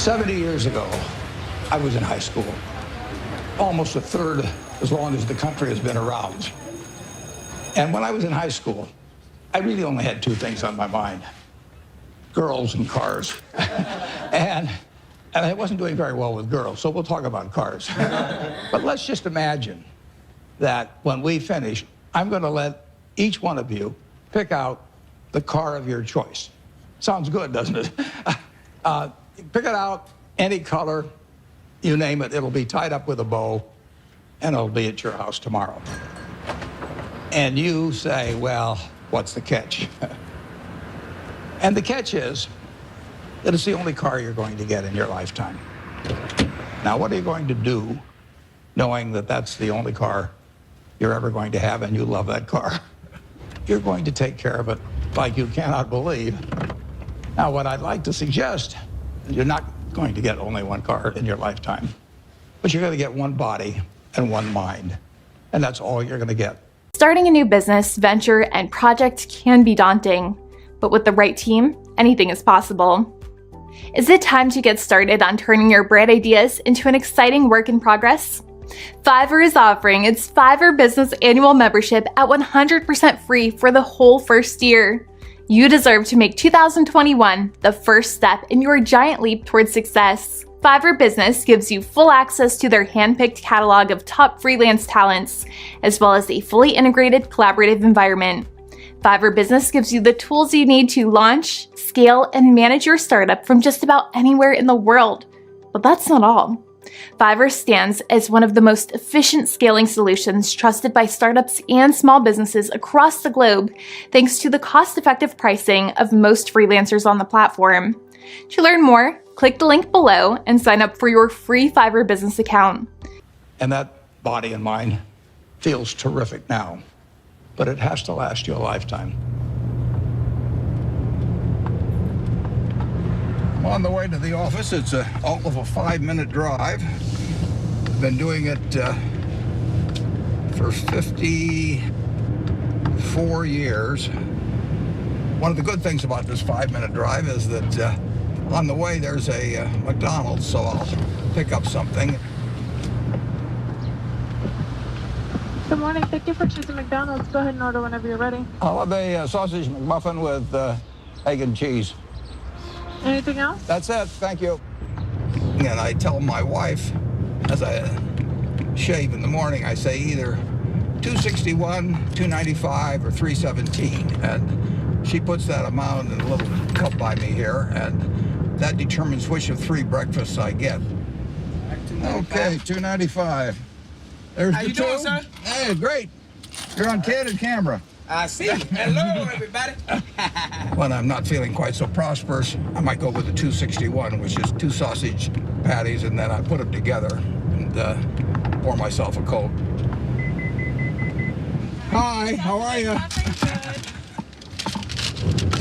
70 years ago, I was in high school, almost a third as long as the country has been around. And when I was in high school, I really only had two things on my mind: girls and cars. and I wasn't doing very well with girls, so we'll talk about cars. But let's just imagine that when we finish, I'm going to let each one of you pick out the car of your choice. Sounds good, doesn't it? Pick it out, any color, you name it. It'll be tied up with a bow, and it'll be at your house tomorrow. And you say, well, what's the catch? And the catch is that it's the only car you're going to get in your lifetime. Now, what are you going to do knowing that that's the only car you're ever going to have and you love that car? You're going to take care of it like you cannot believe. Now, what I'd like to suggest, you're not going to get only one car in your lifetime, but you're going to get one body and one mind, and that's all you're going to get. Starting a new business, venture, and project can be daunting, but with the right team, anything is possible. Is it time to get started on turning your bright ideas into an exciting work in progress? Fiverr is offering its Fiverr Business Annual Membership at 100% free for the whole first year. You deserve to make 2021 the first step in your giant leap towards success. Fiverr Business gives you full access to their handpicked catalog of top freelance talents, as well as a fully integrated collaborative environment. Fiverr Business gives you the tools you need to launch, scale, and manage your startup from just about anywhere in the world. But that's not all. Fiverr stands as one of the most efficient scaling solutions trusted by startups and small businesses across the globe, thanks to the cost-effective pricing of most freelancers on the platform. To learn more, click the link below and sign up for your free Fiverr Business account. And that body and mind feels terrific now, but it has to last you a lifetime. On the way to the office, it's all of a 5-minute drive. I've been doing it for 54 years. One of the good things about this 5-minute drive is that on the way there's a McDonald's, so I'll pick up something. Good morning. Thank you for choosing McDonald's. Go ahead and order whenever you're ready. I'll have a sausage McMuffin with egg and cheese. Anything else? That's it, thank you. And I tell my wife, as I shave in the morning, I say either 261, 295, or 317. And she puts that amount in a little cup by me here, and that determines which of 3 breakfasts I get. Okay, 295. There's How the you two. doing, sir? Hey, great. You're on candid camera. I see. Hello, everybody. When I'm not feeling quite so prosperous, I might go with the 261, which is 2 sausage patties, and then I put them together and pour myself a Coke. Hi, how are you?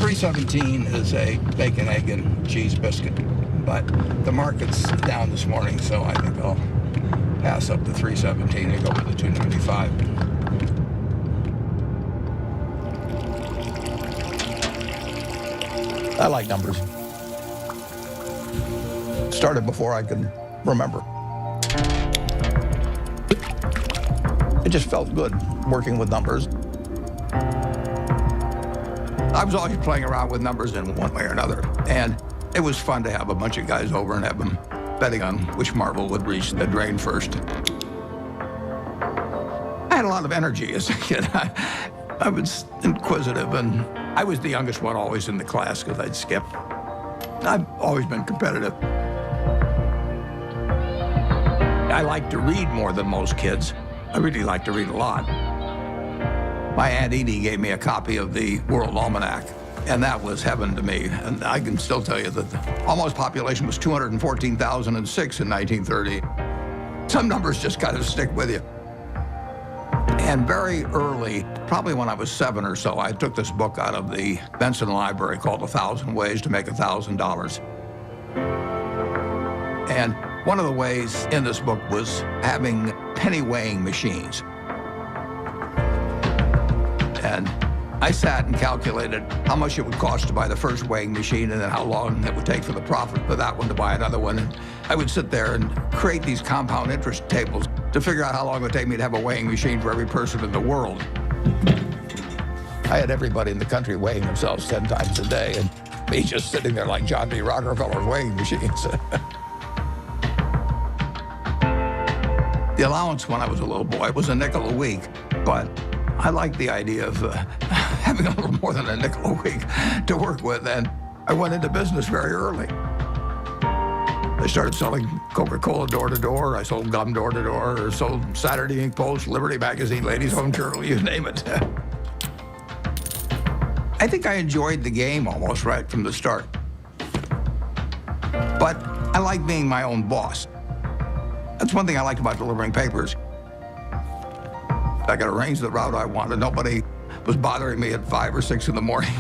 317 is a bacon, egg, and cheese biscuit, but the market's down this morning, so I think I'll pass up the 317 and go with the 295. I like numbers. Started before I could remember. It just felt good working with numbers. I was always playing around with numbers in one way or another, and it was fun to have a bunch of guys over and have them betting on which marble would reach the drain first. I had a lot of energy as a kid. I was inquisitive, and I was the youngest one always in the class because I'd skip. I've always been competitive. I like to read more than most kids. I really like to read a lot. My Aunt Edie gave me a copy of the World Almanac, and that was heaven to me. And I can still tell you that the almost population was 214,006 in 1930. Some numbers just kind of stick with you. And very early, probably when I was 7 or so, I took this book out of the Benson Library called 1,000 Ways to Make $1,000. And one of the ways in this book was having penny weighing machines. And I sat and calculated how much it would cost to buy the first weighing machine and then how long it would take for the profit for that one to buy another one. And I would sit there and create these compound interest tables to figure out how long it would take me to have a weighing machine for every person in the world. I had everybody in the country weighing themselves 10 times a day, and me just sitting there like John D. Rockefeller's weighing machines. The allowance when I was a little boy was a nickel a week, but I liked the idea of having a little more than a nickel a week to work with, and I went into business very early. I started selling Coca-Cola door to door, I sold gum door to door, or sold Saturday Evening Post, Liberty Magazine, Ladies Home Journal, you name it. I think I enjoyed the game almost right from the start. But I like being my own boss. That's one thing I liked about delivering papers. I could arrange the route I wanted. Nobody was bothering me at 5 or 6 in the morning.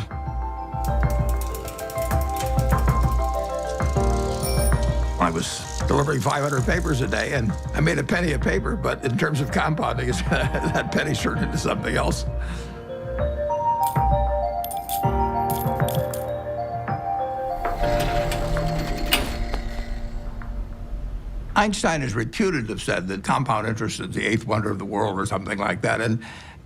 I was delivering 500 papers a day, and I made a penny a paper, but in terms of compounding, that penny turned into something else. Einstein is reputed to have said that compound interest is the 8th wonder of the world or something like that. And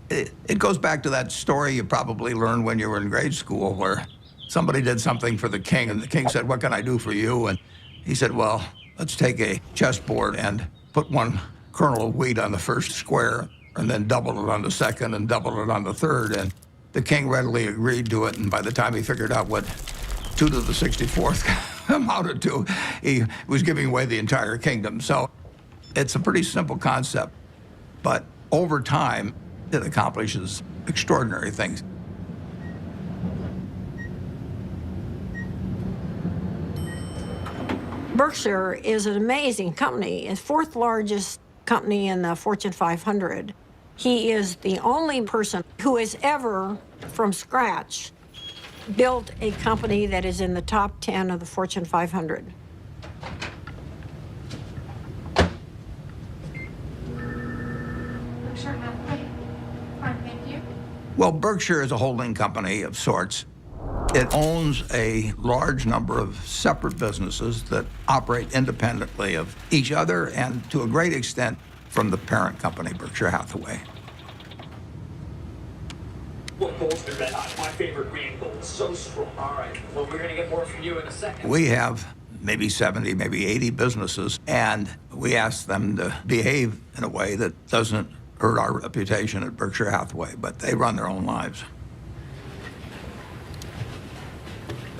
it goes back to that story you probably learned when you were in grade school where somebody did something for the king and the king said, "What can I do for you?" And he said, "Well, let's take a chessboard and put 1 kernel of wheat on the first square and then double it on the second and double it on the third." And the king readily agreed to it. And by the time he figured out what 2 to the 64th amounted to, he was giving away the entire kingdom. So it's a pretty simple concept, but over time, it accomplishes extraordinary things. Berkshire is an amazing company. It's 4th largest company in the Fortune 500. He is the only person who has ever, from scratch, built a company that is in the top 10 of the Fortune 500. Berkshire Hathaway. Fine, thank you. Well, Berkshire is a holding company of sorts. It owns a large number of separate businesses that operate independently of each other and to a great extent from the parent company, Berkshire Hathaway. What gold's been red hot? My favorite green gold. So strong. All right. Well, we're going to get more from you in a second. We have maybe 70, maybe 80 businesses, and we ask them to behave in a way that doesn't hurt our reputation at Berkshire Hathaway, but they run their own lives.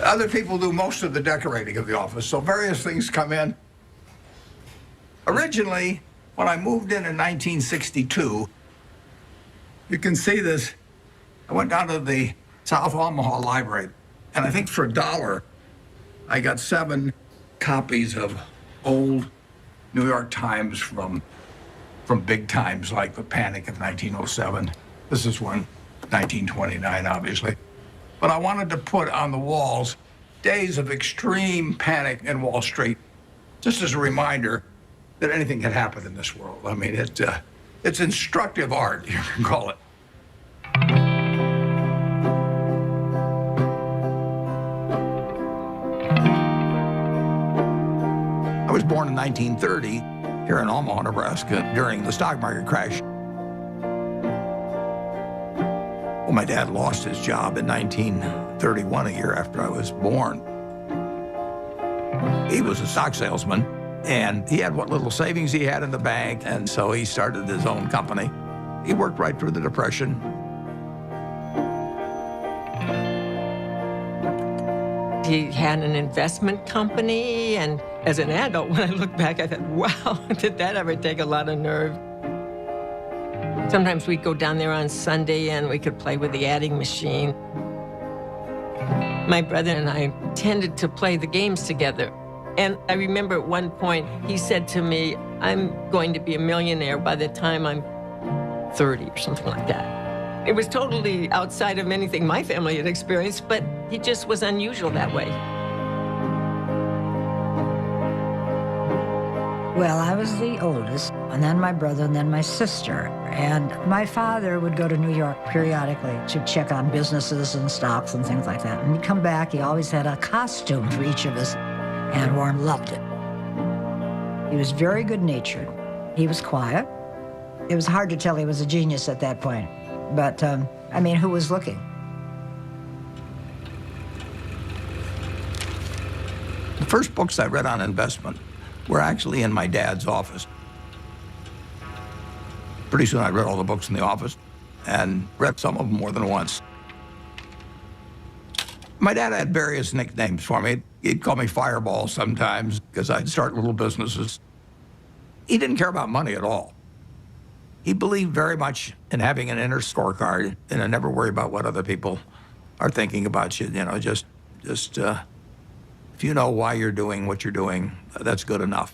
Other people do most of the decorating of the office, so various things come in. Originally, when I moved in 1962, you can see this. I went down to the South Omaha Library, and I think for $1, I got 7 copies of old New York Times from big times like the Panic of 1907. This is one, 1929, obviously. But I wanted to put on the walls days of extreme panic in Wall Street, just as a reminder that anything can happen in this world. I mean, it's instructive art, you can call it. I was born in 1930 here in Omaha, Nebraska, during the stock market crash. Well, my dad lost his job in 1931, a year after I was born. He was a stock salesman, and he had what little savings he had in the bank, and so he started his own company. He worked right through the Depression. He had an investment company, and as an adult, when I look back, I thought, wow, did that ever take a lot of nerve? Sometimes we'd go down there on Sunday and we could play with the adding machine. My brother and I tended to play the games together. And I remember at one point, he said to me, "I'm going to be a millionaire by the time I'm 30 or something like that." It was totally outside of anything my family had experienced, but he just was unusual that way. Well, I was the oldest. and then my brother, and then my sister. And my father would go to New York periodically to check on businesses and stocks and things like that. And he'd come back, he always had a costume for each of us, and Warren loved it. He was very good-natured. He was quiet. It was hard to tell he was a genius at that point. But, I mean, who was looking? The first books I read on investment were actually in my dad's office. Pretty soon I read all the books in the office and read some of them more than once. My dad had various nicknames for me. He'd call me Fireball sometimes because I'd start little businesses. He didn't care about money at all. He believed very much in having an inner scorecard and to never worry about what other people are thinking about you. You know, just if you know why you're doing what you're doing, that's good enough.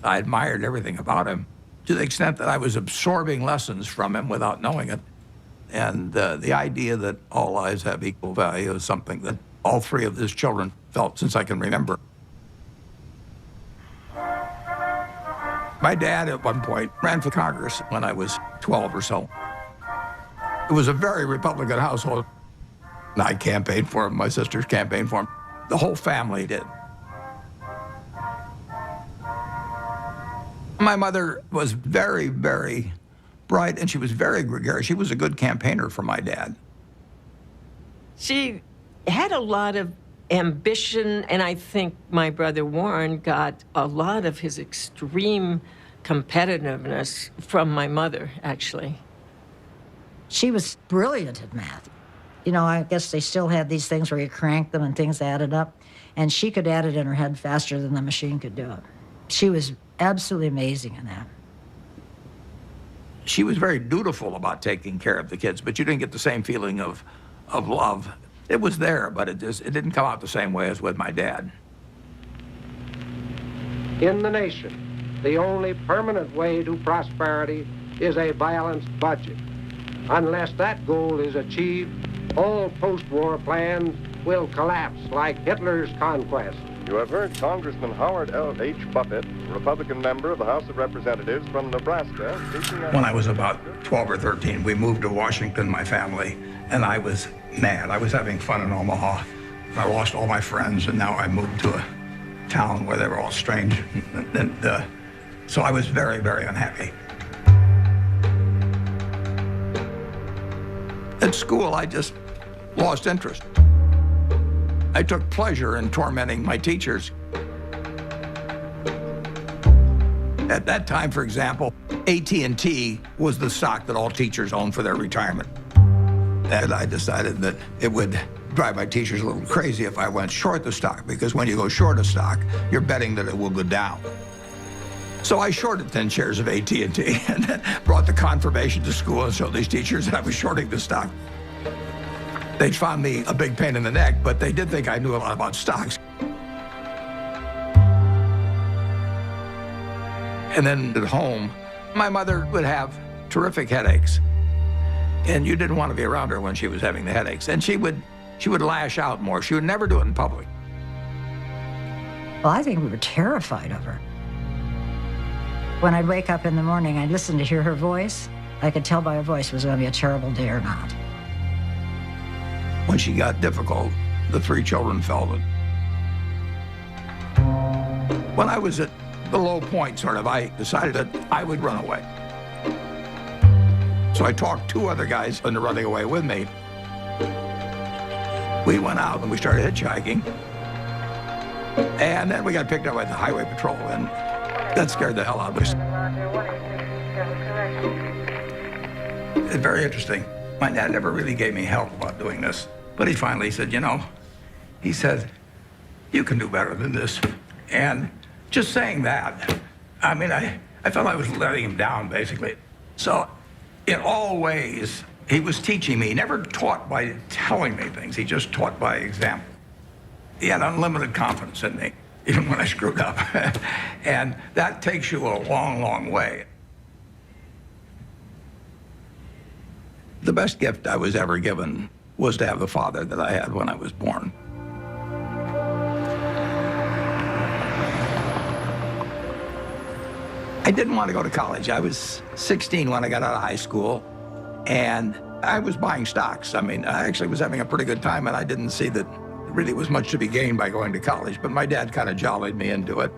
I admired everything about him to the extent that I was absorbing lessons from him without knowing it. And the idea that all lives have equal value is something that all three of his children felt since I can remember. My dad, at one point, ran for Congress when I was 12 or so. It was a very Republican household. I campaigned for him, my sisters campaigned for him. The whole family did. My mother was very, very bright, and she was very gregarious. She was a good campaigner for my dad. She had a lot of ambition, and I think my brother Warren got a lot of his extreme competitiveness from my mother, actually. She was brilliant at math. You know, I guess they still had these things where you cranked them and things added up, and she could add it in her head faster than the machine could do it. She was absolutely amazing in that. She was very dutiful about taking care of the kids, but you didn't get the same feeling of love. It was there, but it didn't come out the same way as with my dad. In the nation, the only permanent way to prosperity is a balanced budget. Unless that goal is achieved, all post-war plans will collapse like Hitler's conquest. You have heard Congressman Howard L. H. Buffett, Republican member of the House of Representatives from Nebraska, speaking on... When I was about 12 or 13, we moved to Washington, my family, and I was mad. I was having fun in Omaha. I lost all my friends, and now I moved to a town where they were all strange. So I was very, very unhappy. At school, I just lost interest. I took pleasure in tormenting my teachers. At that time, for example, AT&T was the stock that all teachers owned for their retirement. And I decided that it would drive my teachers a little crazy if I went short the stock, because when you go short a stock, you're betting that it will go down. So I shorted 10 shares of AT&T and then brought the confirmation to school and showed these teachers that I was shorting the stock. They found me a big pain in the neck, but they did think I knew a lot about stocks. And then at home, my mother would have terrific headaches. And you didn't want to be around her when she was having the headaches. And she would lash out more. She would never do it in public. Well, I think we were terrified of her. When I'd wake up in the morning, I'd listen to hear her voice. I could tell by her voice it was going to be a terrible day or not. When she got difficult, the three children felt it. When I was at the low point, I decided that I would run away. So I talked two other guys into running away with me. We went out and we started hitchhiking. And then we got picked up by the highway patrol, and that scared the hell out of us. It's very interesting. My dad never really gave me help about doing this. But he finally said, he said, you can do better than this. And just saying that, I mean, I felt I was letting him down, basically. So in all ways, he was teaching me. He never taught by telling me things. He just taught by example. He had unlimited confidence in me, even when I screwed up. And that takes you a long, long way. The best gift I was ever given was to have the father that I had when I was born. I didn't want to go to college. I was 16 when I got out of high school, and I was buying stocks. I mean, I actually was having a pretty good time, and I didn't see that really was much to be gained by going to college, but my dad kind of jollied me into it.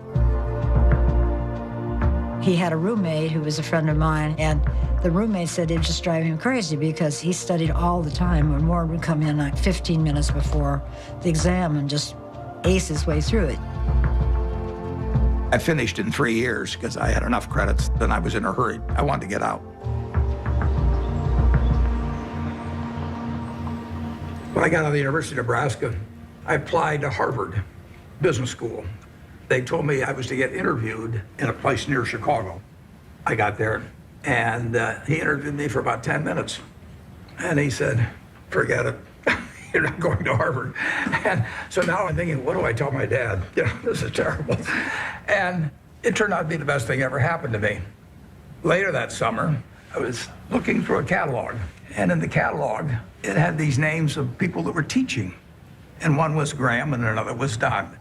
He had a roommate who was a friend of mine, and the roommate said it'd just drive him crazy because he studied all the time, and Warren would come in like 15 minutes before the exam and just ace his way through it. I finished in 3 years because I had enough credits, and I was in a hurry. I wanted to get out. When I got out of the University of Nebraska, I applied to Harvard Business School. They told me I was to get interviewed in a place near Chicago. I got there, and he interviewed me for about 10 minutes. And he said, forget it. You're not going to Harvard. And so now I'm thinking, what do I tell my dad? You know, this is terrible. And it turned out to be the best thing ever happened to me. Later that summer, I was looking through a catalog. And in the catalog, it had these names of people that were teaching. And one was Graham and another was Dodd.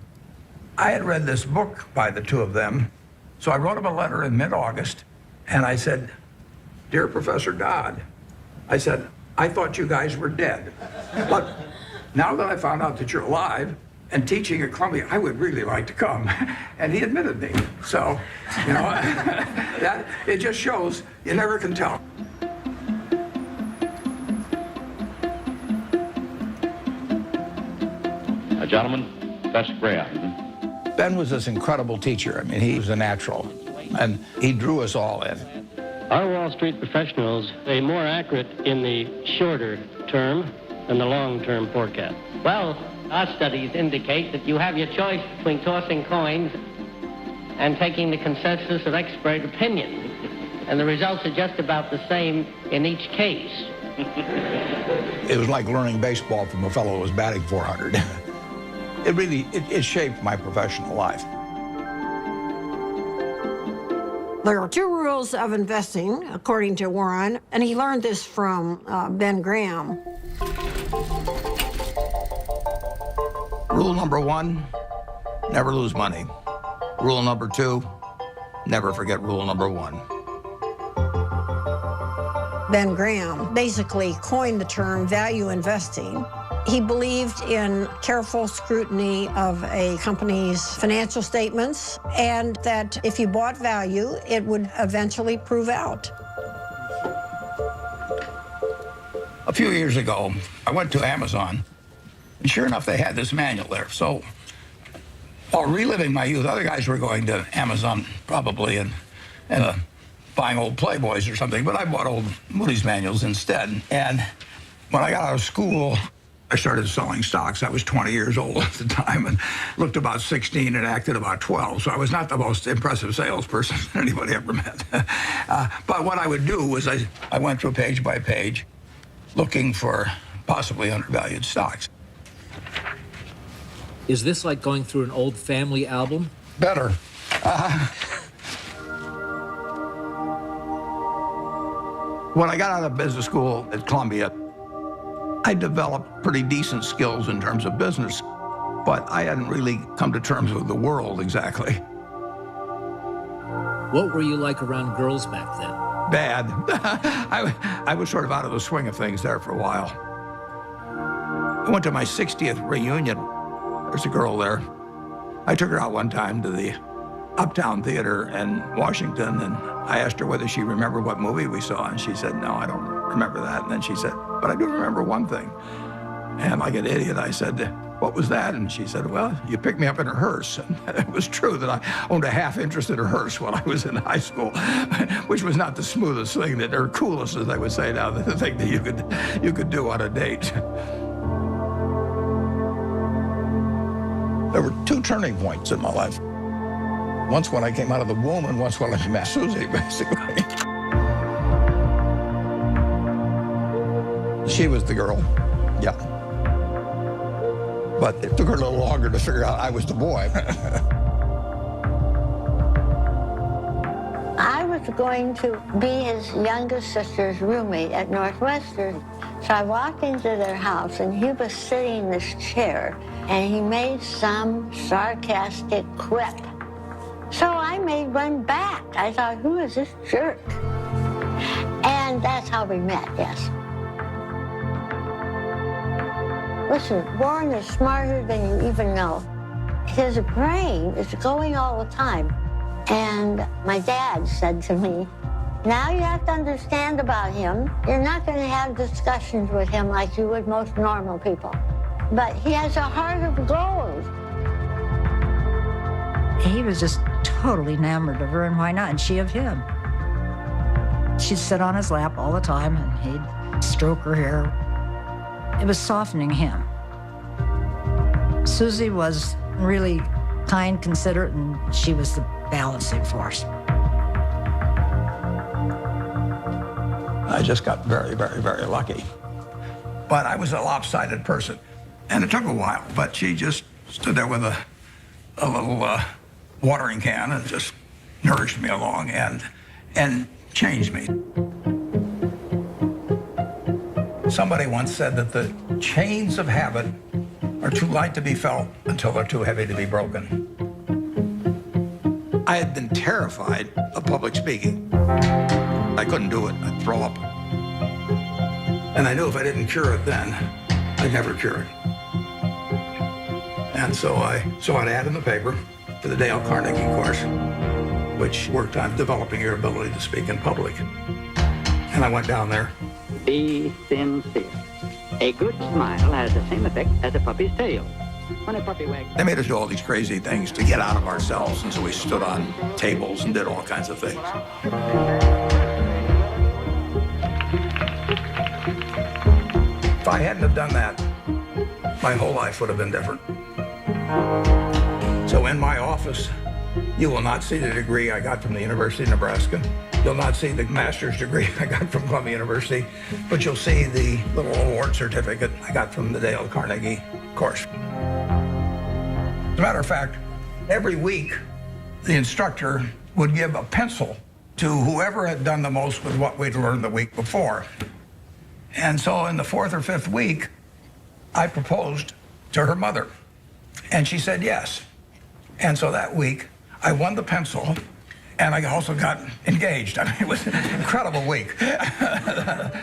I had read this book by the two of them. So I wrote him a letter in mid-August. And I said, Dear Professor Dodd, I said, I thought you guys were dead. But now that I found out that you're alive and teaching at Columbia, I would really like to come. And he admitted me. So, you know, that it just shows you never can tell. Gentlemen, that's Graham. Ben was this incredible teacher. I mean, he was a natural, and he drew us all in. Are Wall Street professionals more accurate in the shorter term than the long-term forecast? Well, our studies indicate that you have your choice between tossing coins and taking the consensus of expert opinion. And the results are just about the same in each case. It was like learning baseball from a fellow who was batting 400. It shaped my professional life. There are 2 rules of investing, according to Warren, and he learned this from Ben Graham. Rule number 1, never lose money. Rule number 2, never forget rule number 1. Ben Graham basically coined the term value investing. He believed in careful scrutiny of a company's financial statements, and that if you bought value, it would eventually prove out. A few years ago, I went to Amazon, and sure enough, they had this manual there. So while reliving my youth, other guys were going to Amazon probably and buying old Playboys or something, but I bought old Moody's manuals instead. And when I got out of school, I started selling stocks. I was 20 years old at the time and looked about 16 and acted about 12. So I was not the most impressive salesperson anybody ever met. But what I would do was I went through page by page looking for possibly undervalued stocks. Is this like going through an old family album? Better. When I got out of business school at Columbia, I developed pretty decent skills in terms of business, but I hadn't really come to terms with the world exactly. What were you like around girls back then? Bad. I was sort of out of the swing of things there for a while. I went to my 60th reunion. There's a girl there. I took her out one time to the Uptown Theater in Washington, and I asked her whether she remembered what movie we saw, and she said, no, I don't remember that. And then she said, but I do remember one thing. And like an idiot, I said, what was that? And she said, well, you picked me up in a hearse. And it was true that I owned a half interest in a hearse when I was in high school, which was not the smoothest thing, or coolest, as I would say now, the thing that you could do on a date. There were 2 turning points in my life. Once when I came out of the womb, and once when I met Susie, basically. She was the girl, yeah. But it took her a little longer to figure out I was the boy. I was going to be his youngest sister's roommate at Northwestern. So I walked into their house, and he was sitting in this chair, and he made some sarcastic quip. So I made one back. I thought, who is this jerk? And that's how we met, yes. Listen, Warren is smarter than you even know. His brain is going all the time. And my dad said to me, now you have to understand about him. You're not going to have discussions with him like you would most normal people. But he has a heart of gold. He was just totally enamored of her, and why not? And she of him. She'd sit on his lap all the time, and he'd stroke her hair. It was softening him. Susie was really kind, considerate, and she was the balancing force. I just got very, very, very lucky. But I was a lopsided person, and it took a while, but she just stood there with a little watering can and just nourished me along and changed me. Somebody once said that the chains of habit are too light to be felt until they're too heavy to be broken. I had been terrified of public speaking. I couldn't do it. I'd throw up. And I knew if I didn't cure it then, I'd never cure it. And so I saw an ad in the paper for the Dale Carnegie course, which worked on developing your ability to speak in public. And I went down there. Be sincere. A good smile has the same effect as a puppy's tail. When a puppy wags... They made us do all these crazy things to get out of ourselves, and so we stood on tables and did all kinds of things. If I hadn't have done that, my whole life would have been different. So in my office, you will not see the degree I got from the University of Nebraska. You'll not see the master's degree I got from Columbia University, but you'll see the little award certificate I got from the Dale Carnegie course. As a matter of fact, every week, the instructor would give a pencil to whoever had done the most with what we'd learned the week before. And so in the fourth or fifth week, I proposed to her mother, and she said yes. And so that week, I won the pencil, and I also got engaged. I mean, it was an incredible week. The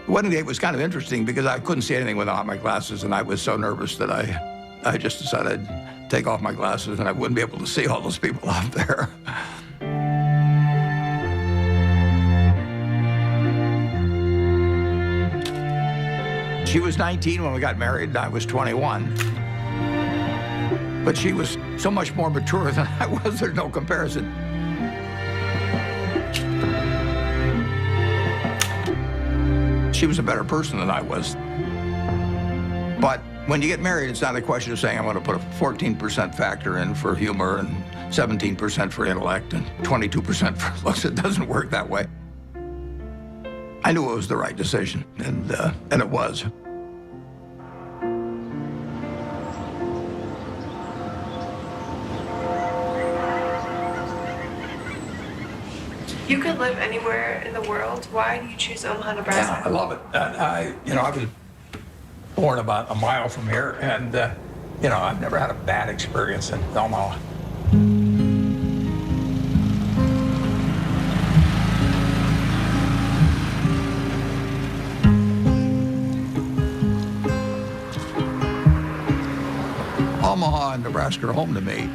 wedding date was kind of interesting because I couldn't see anything without my glasses, and I was so nervous that I just decided I'd take off my glasses and I wouldn't be able to see all those people out there. She was 19 when we got married, and I was 21. But she was so much more mature than I was, there's no comparison. She was a better person than I was. But when you get married, it's not a question of saying, I'm going to put a 14% factor in for humor and 17% for intellect and 22% for looks. It doesn't work that way. I knew it was the right decision, and it was. You could live anywhere in the world. Why do you choose Omaha, Nebraska? Yeah, I love it. I was born about a mile from here, and I've never had a bad experience in Omaha. Omaha and Nebraska are home to me.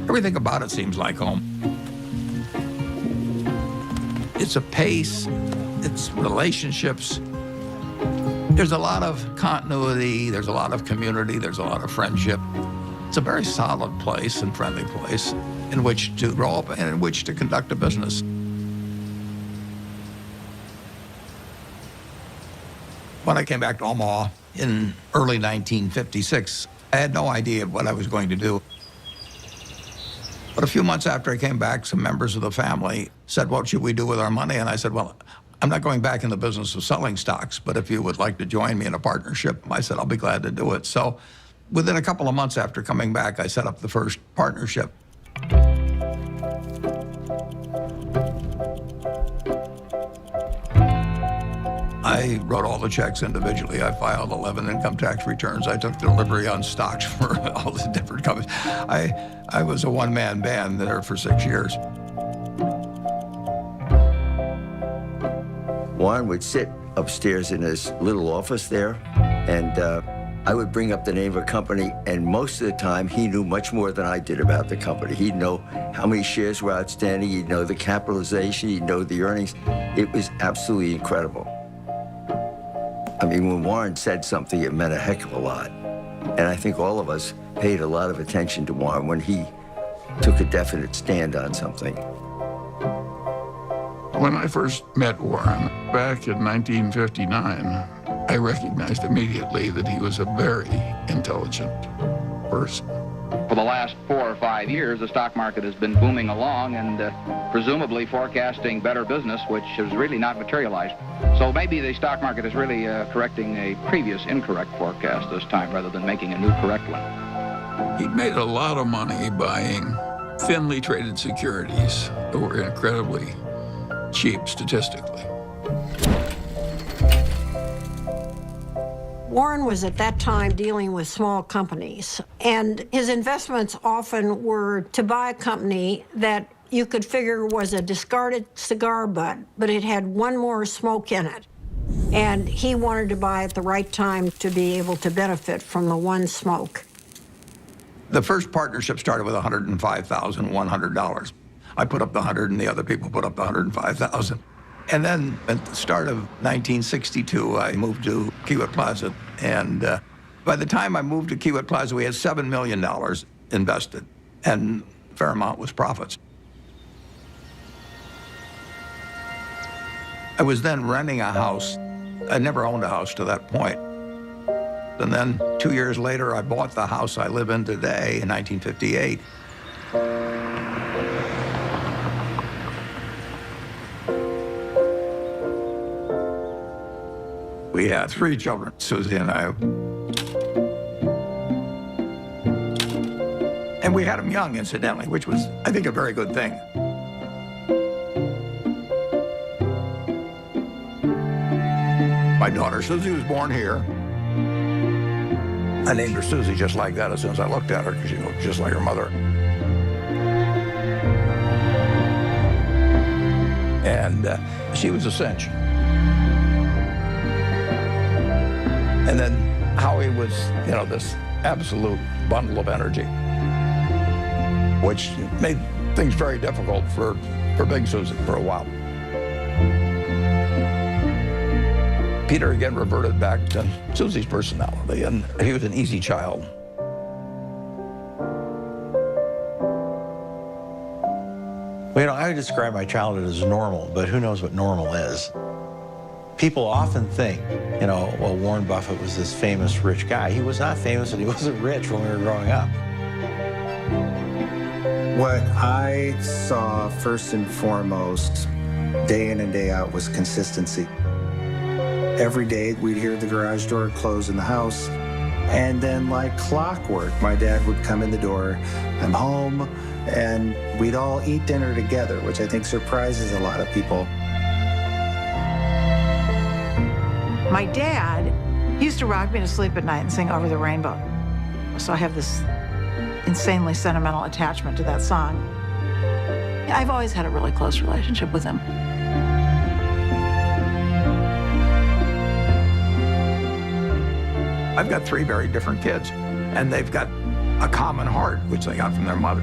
Everything about it seems like home. It's a pace, it's relationships. There's a lot of continuity, there's a lot of community, there's a lot of friendship. It's a very solid place and friendly place in which to grow up and in which to conduct a business. When I came back to Omaha in early 1956, I had no idea what I was going to do. But a few months after I came back, some members of the family said, what should we do with our money? And I said, well, I'm not going back in the business of selling stocks, but if you would like to join me in a partnership, I said, I'll be glad to do it. So within a couple of months after coming back, I set up the first partnership. I I wrote all the checks individually. I filed 11 income tax returns. I took delivery on stocks for all the different companies. I was a one-man band there for 6 years. Warren would sit upstairs in his little office there, and I would bring up the name of a company, and most of the time he knew much more than I did about the company. He'd know how many shares were outstanding, he'd know the capitalization, he'd know the earnings. It was absolutely incredible. I mean, when Warren said something, it meant a heck of a lot. And I think all of us paid a lot of attention to Warren when he took a definite stand on something. When I first met Warren back in 1959, I recognized immediately that he was a very intelligent person. For the last 4 or 5 years, the stock market has been booming along and presumably forecasting better business, which has really not materialized. So maybe the stock market is really correcting a previous incorrect forecast this time rather than making a new correct one. He'd made a lot of money buying thinly traded securities that were incredibly cheap statistically. Warren was at that time dealing with small companies, and his investments often were to buy a company that you could figure was a discarded cigar butt, but it had one more smoke in it. And he wanted to buy at the right time to be able to benefit from the one smoke. The first partnership started with $105,100. I put up the 100 and the other people put up the 105,000. And then at the start of 1962, I moved to Kiewit Plaza. And by the time I moved to Kiewit Plaza, we had $7 million invested, and a fair amount was profits. I was then renting a house. I never owned a house to that point. And then 2 years later, I bought the house I live in today in 1958. We had 3 children, Susie and I. And we had them young, incidentally, which was, I think, a very good thing. My daughter Susie was born here. I named her Susie just like that as soon as I looked at her, because she looked just like her mother. And she was a cinch. And then Howie was, this absolute bundle of energy, which made things very difficult for Big Susie for a while. Peter again reverted back to Susie's personality, and he was an easy child. Well, I would describe my childhood as normal, but who knows what normal is. People often think, well, Warren Buffett was this famous rich guy. He was not famous and he wasn't rich when we were growing up. What I saw first and foremost, day in and day out, was consistency. Every day we'd hear the garage door close in the house, and then like clockwork, my dad would come in the door, I'm home, and we'd all eat dinner together, which I think surprises a lot of people. My dad used to rock me to sleep at night and sing Over the Rainbow. So I have this insanely sentimental attachment to that song. I've always had a really close relationship with him. I've got 3 very different kids, and they've got a common heart, which they got from their mother.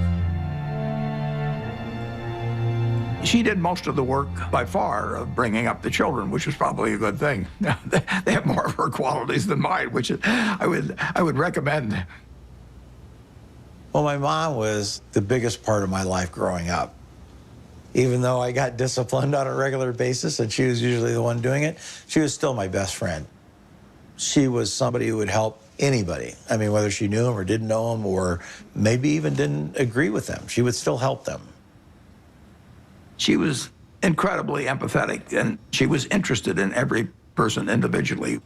She did most of the work, by far, of bringing up the children, which was probably a good thing. They have more of her qualities than mine, which I would recommend. Well, my mom was the biggest part of my life growing up. Even though I got disciplined on a regular basis, and she was usually the one doing it, she was still my best friend. She was somebody who would help anybody. I mean, whether she knew them or didn't know them, or maybe even didn't agree with them, she would still help them. She was incredibly empathetic, and she was interested in every person individually.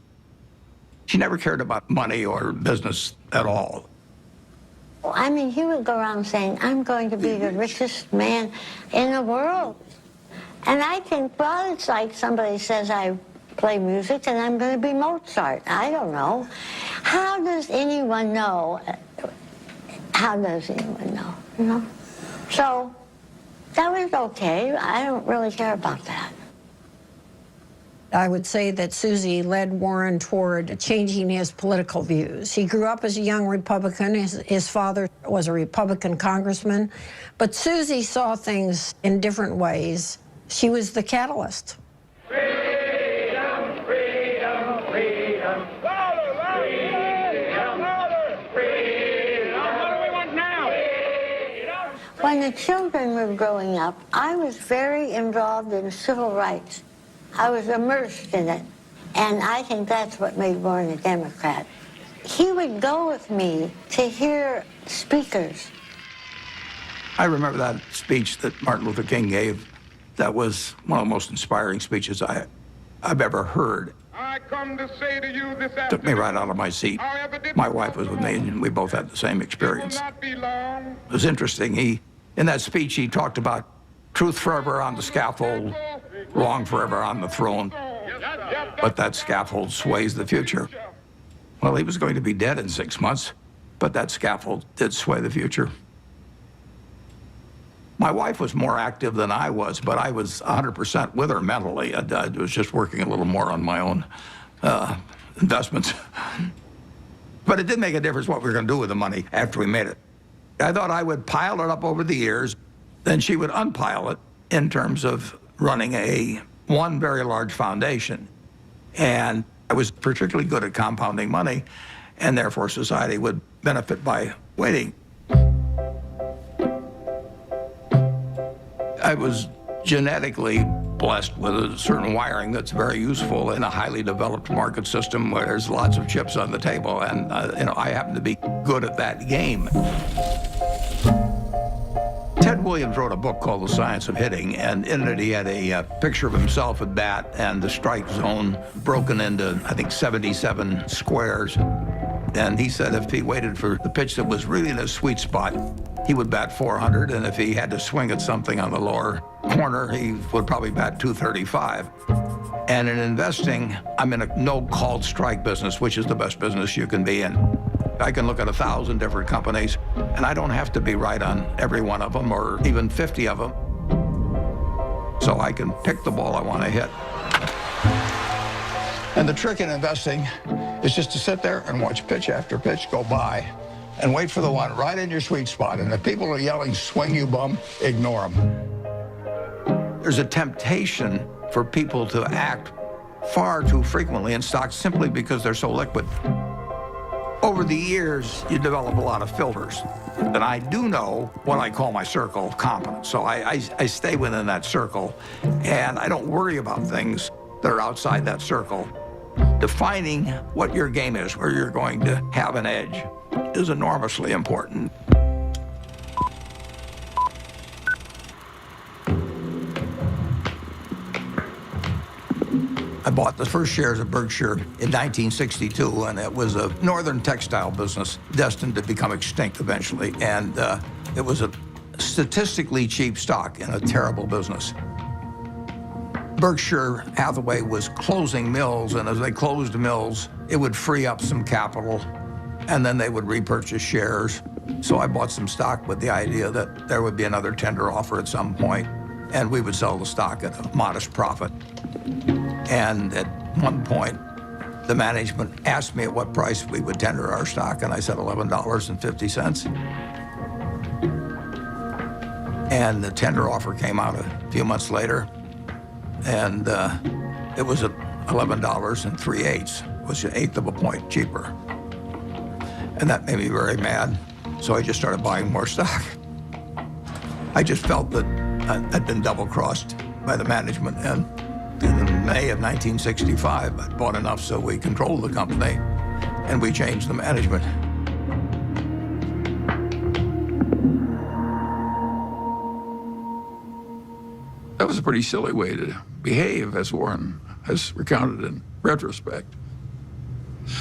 She never cared about money or business at all. I mean, he would go around saying, I'm going to be the richest man in the world. And I think, well, it's like somebody says, I play music and I'm going to be Mozart. I don't know. How does anyone know? How does anyone know, you know? So that was okay. I don't really care about that. I would say that Susie led Warren toward changing his political views. He grew up as a young Republican. His father was a Republican congressman. But Susie saw things in different ways. She was the catalyst. Freedom, freedom, freedom. Louder, louder, freedom, louder, freedom. What do we want now? Freedom. When the children were growing up, I was very involved in civil rights. I was immersed in it, and I think that's what made Warren a Democrat. He would go with me to hear speakers. I remember that speech that Martin Luther King gave. That was one of the most inspiring speeches I've ever heard. I come to say to you this Took me right out of my seat. My wife was with me, and we both had the same experience. It was interesting. In that speech, he talked about truth forever on the scaffold, wrong forever on the throne, but that scaffold sways the future. Well, he was going to be dead in 6 months, but that scaffold did sway the future. My wife was more active than I was, but I was 100% with her mentally. I was just working a little more on my own investments. But it did make a difference what we were going to do with the money after we made it. I thought I would pile it up over the years, then she would unpile it in terms of running one very large foundation. And I was particularly good at compounding money, and therefore society would benefit by waiting. I was genetically blessed with a certain wiring that's very useful in a highly developed market system where there's lots of chips on the table, and I happen to be good at that game. Ted Williams wrote a book called The Science of Hitting, and in it he had a picture of himself at bat and the strike zone broken into, I think, 77 squares. And he said if he waited for the pitch that was really in his sweet spot, he would bat 400, and if he had to swing at something on the lower corner, he would probably bat 235. And in investing, I'm in a no-called strike business, which is the best business you can be in. I can look at 1,000 different companies, and I don't have to be right on every one of them or even 50 of them. So I can pick the ball I want to hit. And the trick in investing is just to sit there and watch pitch after pitch go by and wait for the one right in your sweet spot. And if people are yelling, swing you bum, ignore them. There's a temptation for people to act far too frequently in stocks simply because they're so liquid. Over the years, you develop a lot of filters. And I do know what I call my circle of competence. So I stay within that circle, and I don't worry about things that are outside that circle. Defining what your game is, where you're going to have an edge, is enormously important. I bought the first shares of Berkshire in 1962, and it was a northern textile business destined to become extinct eventually. And it was a statistically cheap stock in a terrible business. Berkshire Hathaway was closing mills, and as they closed mills, it would free up some capital, and then they would repurchase shares. So I bought some stock with the idea that there would be another tender offer at some point, and we would sell the stock at a modest profit. And at one point, the management asked me at what price we would tender our stock, and I said $11.50. And the tender offer came out a few months later, and it was at $11 3/8, which is 1/8 of a point cheaper. And that made me very mad, so I just started buying more stock. I just felt that I'd been double-crossed by the management, and in May of 1965, I bought enough so we controlled the company, and we changed the management. That was a pretty silly way to behave, as Warren has recounted in retrospect.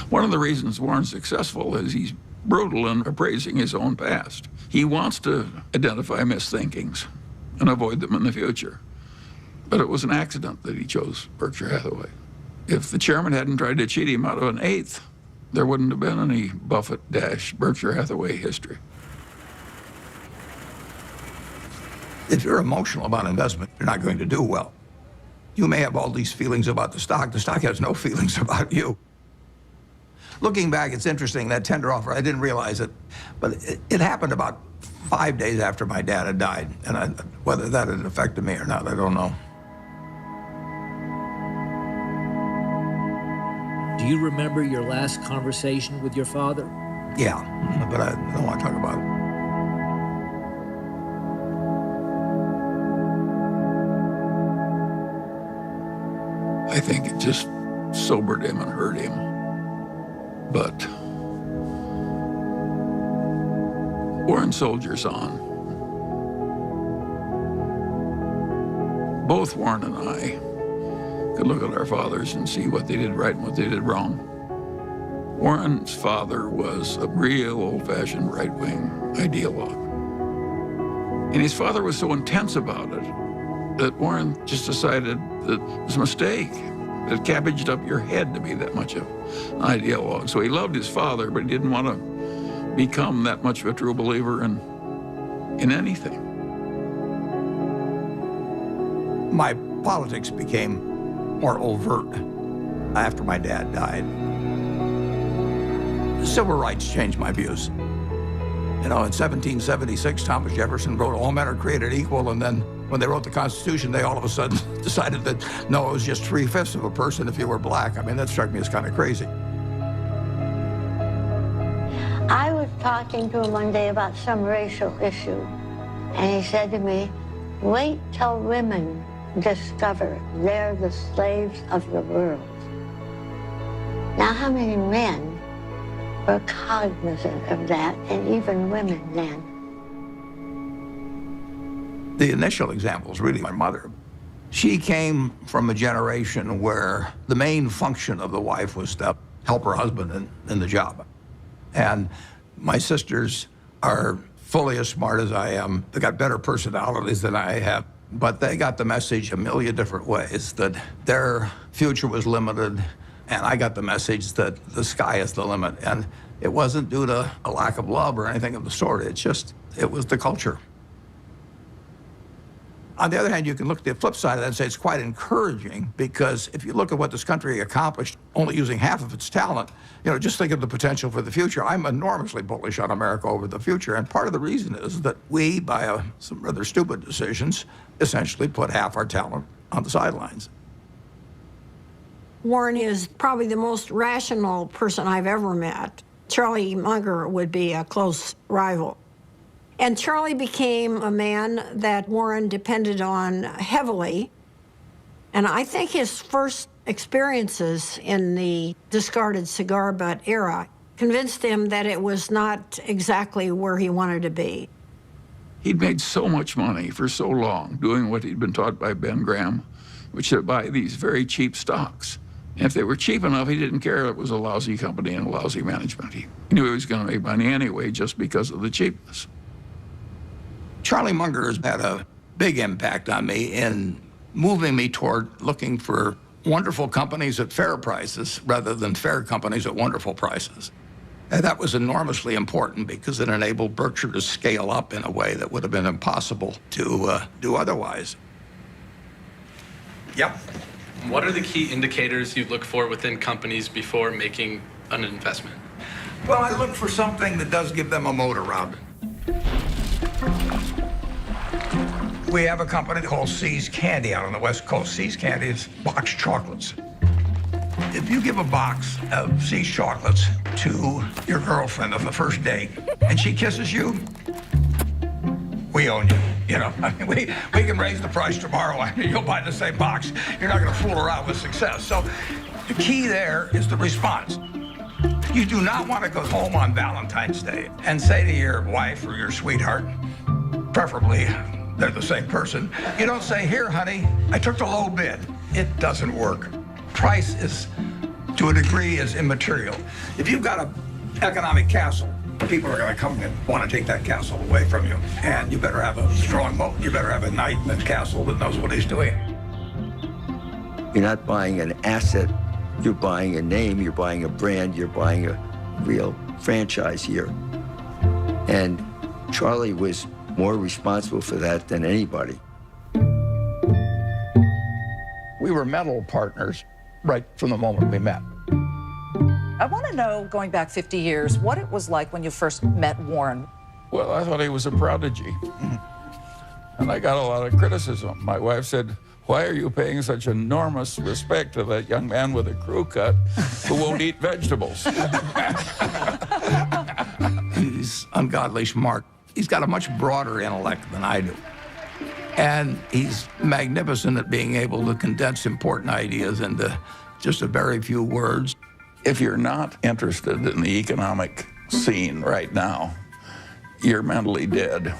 One of the reasons Warren's successful is he's brutal in appraising his own past. He wants to identify misthinkings and avoid them in the future. But it was an accident that he chose Berkshire Hathaway. If the chairman hadn't tried to cheat him out of an eighth, there wouldn't have been any Buffett-Berkshire Hathaway history. If you're emotional about investment, you're not going to do well. You may have all these feelings about the stock. The stock has no feelings about you. Looking back, it's interesting, that tender offer, I didn't realize it, but it happened about 5 days after my dad had died. And whether that had affected me or not, I don't know. Do you remember your last conversation with your father? Yeah, but I don't want to talk about it. I think it just sobered him and hurt him. But Warren soldiers on. Both Warren and I could look at our fathers and see what they did right and what they did wrong. Warren's father was a real old-fashioned right-wing ideologue. And his father was so intense about it that Warren just decided that it was a mistake. It cabbaged up your head to be that much of an ideologue. So he loved his father, but he didn't want to become that much of a true believer in anything. My politics became more overt after my dad died. Civil rights changed my views. You know, in 1776, Thomas Jefferson wrote, "All men are created equal," and then when they wrote the Constitution, they all of a sudden decided that, no, it was just 3/5 of a person if you were black. I mean, that struck me as kind of crazy. I was talking to him one day about some racial issue, and he said to me, "Wait till women discover they're the slaves of the world." Now, how many men were cognizant of that, and even women then? The initial example is really my mother. She came from a generation where the main function of the wife was to help her husband in the job. And my sisters are fully as smart as I am. They got better personalities than I have, but they got the message a million different ways, that their future was limited, and I got the message that the sky is the limit. And it wasn't due to a lack of love or anything of the sort. It was the culture. On the other hand, you can look at the flip side of that and say it's quite encouraging, because if you look at what this country accomplished, only using half of its talent, you know, just think of the potential for the future. I'm enormously bullish on America over the future, and part of the reason is that we, by some rather stupid decisions, essentially put half our talent on the sidelines. Warren is probably the most rational person I've ever met. Charlie Munger would be a close rival. And Charlie became a man that Warren depended on heavily. And I think his first experiences in the discarded cigar butt era convinced him that it was not exactly where he wanted to be. He'd made so much money for so long doing what he'd been taught by Ben Graham, which is to buy these very cheap stocks. And if they were cheap enough, he didn't care it was a lousy company and a lousy management. He knew he was going to make money anyway just because of the cheapness. Charlie Munger has had a big impact on me in moving me toward looking for wonderful companies at fair prices rather than fair companies at wonderful prices. And that was enormously important because it enabled Berkshire to scale up in a way that would have been impossible to do otherwise. Yep. What are the key indicators you look for within companies before making an investment? Well, I look for something that does give them a moat around it. We have a company called See's Candy out on the West Coast. See's Candy is boxed chocolates. If you give a box of See's chocolates to your girlfriend on the first date and she kisses you, we own you. You know, I mean, we can raise the price tomorrow and you'll buy the same box. You're not going to fool around with success. So the key there is the response. You do not want to go home on Valentine's Day and say to your wife or your sweetheart, preferably they're the same person, you don't say, "Here, honey, I took the low bid." It doesn't work. Price is, to a degree, is immaterial. If you've got an economic castle, people are going to come and want to take that castle away from you. And you better have a strong moat. You better have a knight in the castle that knows what he's doing. You're not buying an asset You're buying a name, you're buying a brand, you're buying a real franchise here. And Charlie was more responsible for that than anybody. We were mental partners right from the moment we met. I want to know, going back 50 years, what it was like when you first met Warren. Well, I thought he was a prodigy. And I got a lot of criticism. My wife said, "Why are you paying such enormous respect to that young man with a crew cut who won't eat vegetables?" He's ungodly smart. He's got a much broader intellect than I do. And he's magnificent at being able to condense important ideas into just a very few words. If you're not interested in the economic scene right now, you're mentally dead.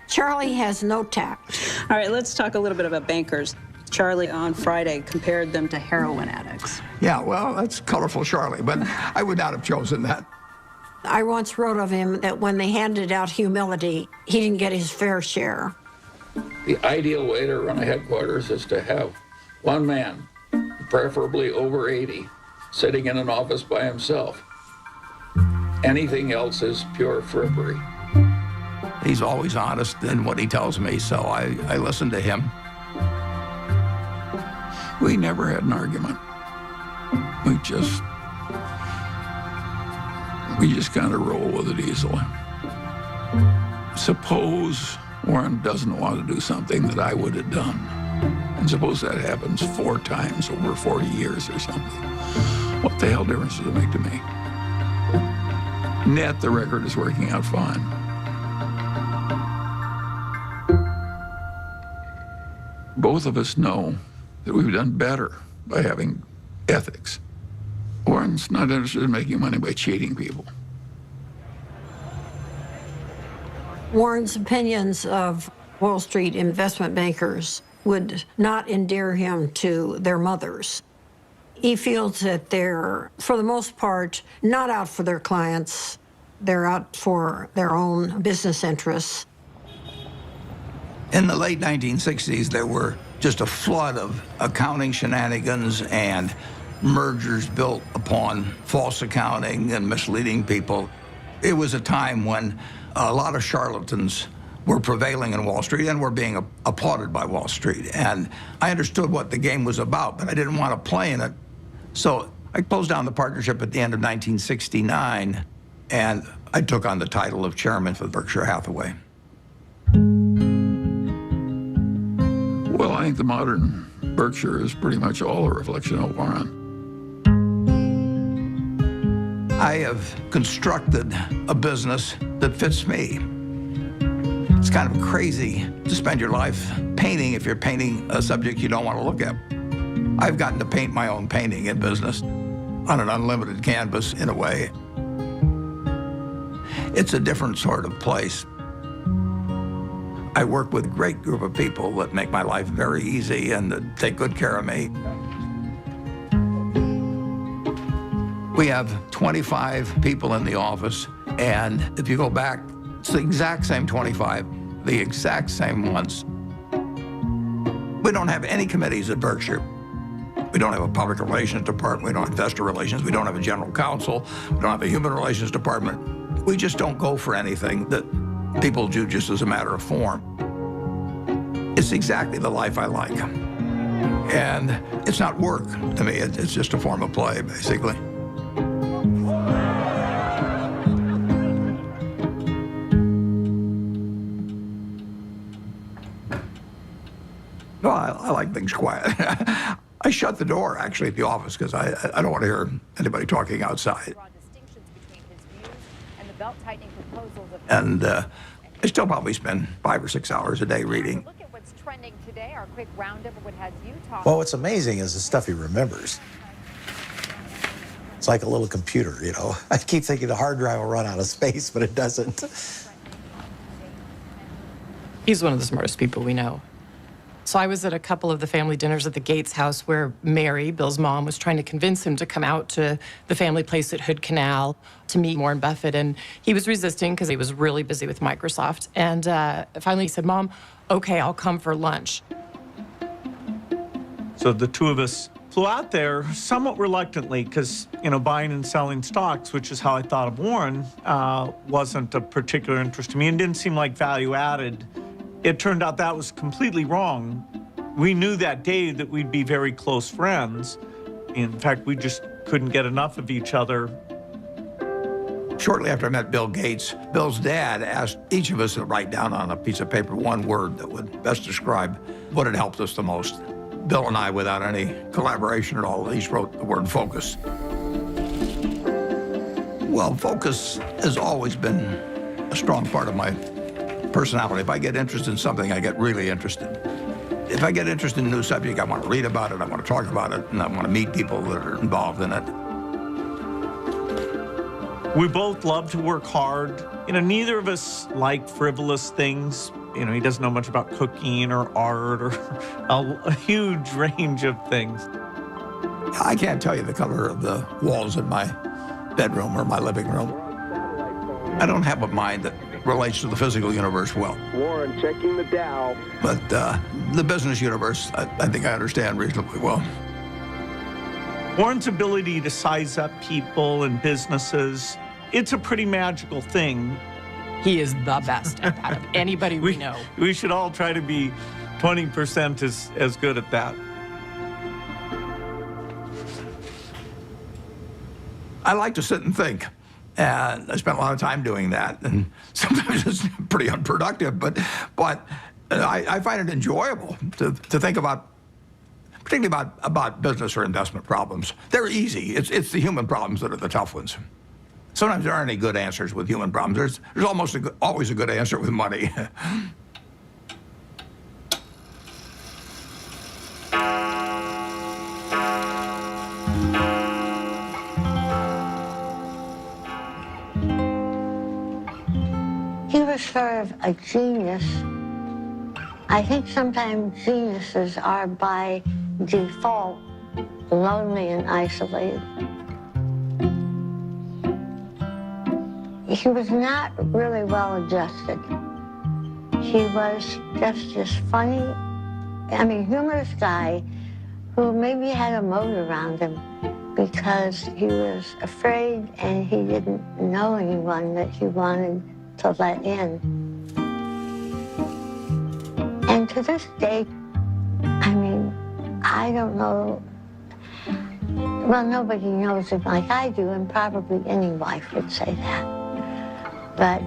Charlie has no tact. All right, let's talk a little bit about bankers. Charlie on Friday compared them to heroin addicts. Yeah, well, that's colorful, Charlie, but I would not have chosen that. I once wrote of him that when they handed out humility, he didn't get his fair share. The ideal way to run a headquarters is to have one man, preferably over 80, sitting in an office by himself. Anything else is pure frippery. He's always honest in what he tells me, so I listen to him. We never had an argument. We just kind of roll with it easily. Suppose Warren doesn't want to do something that I would have done. And suppose that happens 4 times over 40 years or something. What the hell difference does it make to me? Net, the record is working out fine. Both of us know that we've done better by having ethics. Warren's not interested in making money by cheating people. Warren's opinions of Wall Street investment bankers would not endear him to their mothers. He feels that they're, for the most part, not out for their clients. They're out for their own business interests. In the late 1960s, there were just a flood of accounting shenanigans and mergers built upon false accounting and misleading people. It was a time when a lot of charlatans were prevailing in Wall Street and were being applauded by Wall Street. And I understood what the game was about, but I didn't want to play in it. So I closed down the partnership at the end of 1969, and I took on the title of chairman for Berkshire Hathaway. Well, I think the modern Berkshire is pretty much all a reflection of Warren. I have constructed a business that fits me. It's kind of crazy to spend your life painting if you're painting a subject you don't want to look at. I've gotten to paint my own painting in business on an unlimited canvas, in a way. It's a different sort of place. I work with a great group of people that make my life very easy and that take good care of me. We have 25 people in the office, and if you go back, it's the exact same 25, the exact same ones. We don't have any committees at Berkshire. We don't have a public relations department, we don't have investor relations, we don't have a general counsel, we don't have a human relations department. We just don't go for anything that people do just as a matter of form. It's exactly the life I like. And it's not work to me, it's just a form of play, basically. No, I like things quiet. I shut the door, actually, at the office because I don't want to hear anybody talking outside. And I still probably spend 5 or 6 hours a day reading. Look at what's trending today. Our quick roundup of what has you talking. Well, what's amazing is the stuff he remembers. It's like a little computer, you know. I keep thinking the hard drive will run out of space, but it doesn't. He's one of the smartest people we know. So I was at a couple of the family dinners at the Gates house where Mary, Bill's mom, was trying to convince him to come out to the family place at Hood Canal to meet Warren Buffett. And he was resisting because he was really busy with Microsoft. And finally he said, "Mom, okay, I'll come for lunch." So the two of us Flew out there somewhat reluctantly because, you know, buying and selling stocks, which is how I thought of Warren, wasn't of particular interest to me and didn't seem like value added. It turned out that was completely wrong. We knew that day that we'd be very close friends. In fact, we just couldn't get enough of each other. Shortly after I met Bill Gates, Bill's dad asked each of us to write down on a piece of paper one word that would best describe what had helped us the most. Bill and I, without any collaboration at all, each wrote the word focus. Well, focus has always been a strong part of my personality. If I get interested in something, I get really interested. If I get interested in a new subject, I want to read about it, I want to talk about it, and I want to meet people that are involved in it. We both love to work hard. You know, neither of us like frivolous things. You know, he doesn't know much about cooking or art or a huge range of things. I can't tell you the color of the walls in my bedroom or my living room. I don't have a mind that relates to the physical universe well. Warren checking the Dow. But the business universe, I think I understand reasonably well. Warren's ability to size up people and businesses, it's a pretty magical thing. He is the best at that of anybody we know. We should all try to be 20% as good at that. I like to sit and think, and I spent a lot of time doing that, and sometimes it's pretty unproductive, but I find it enjoyable to think about, particularly about business or investment problems. They're easy. It's the human problems that are the tough ones. Sometimes there aren't any good answers with human problems. There's almost always a good answer with money. He was sort of a genius. I think sometimes geniuses are by default lonely and isolated. He was not really well adjusted. He was just this funny, humorous guy who maybe had a moat around him because he was afraid and he didn't know anyone that he wanted to let in. And to this day, I don't know, well, nobody knows him like I do, and probably any wife would say that. But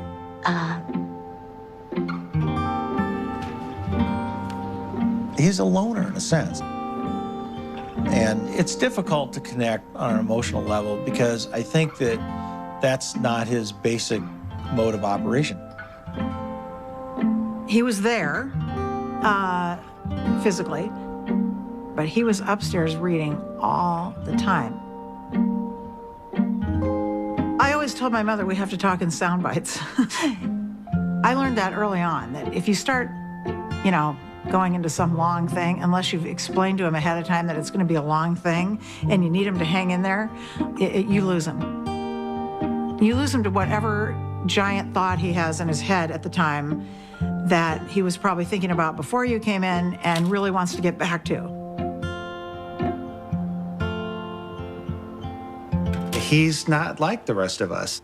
he's a loner in a sense. And it's difficult to connect on an emotional level because I think that that's not his basic mode of operation. He was there physically, but he was upstairs reading all the time. I always told my mother we have to talk in sound bites. I learned that early on, that if you start, going into some long thing, unless you've explained to him ahead of time that it's going to be a long thing and you need him to hang in there, you lose him. You lose him to whatever giant thought he has in his head at the time that he was probably thinking about before you came in and really wants to get back to. He's not like the rest of us.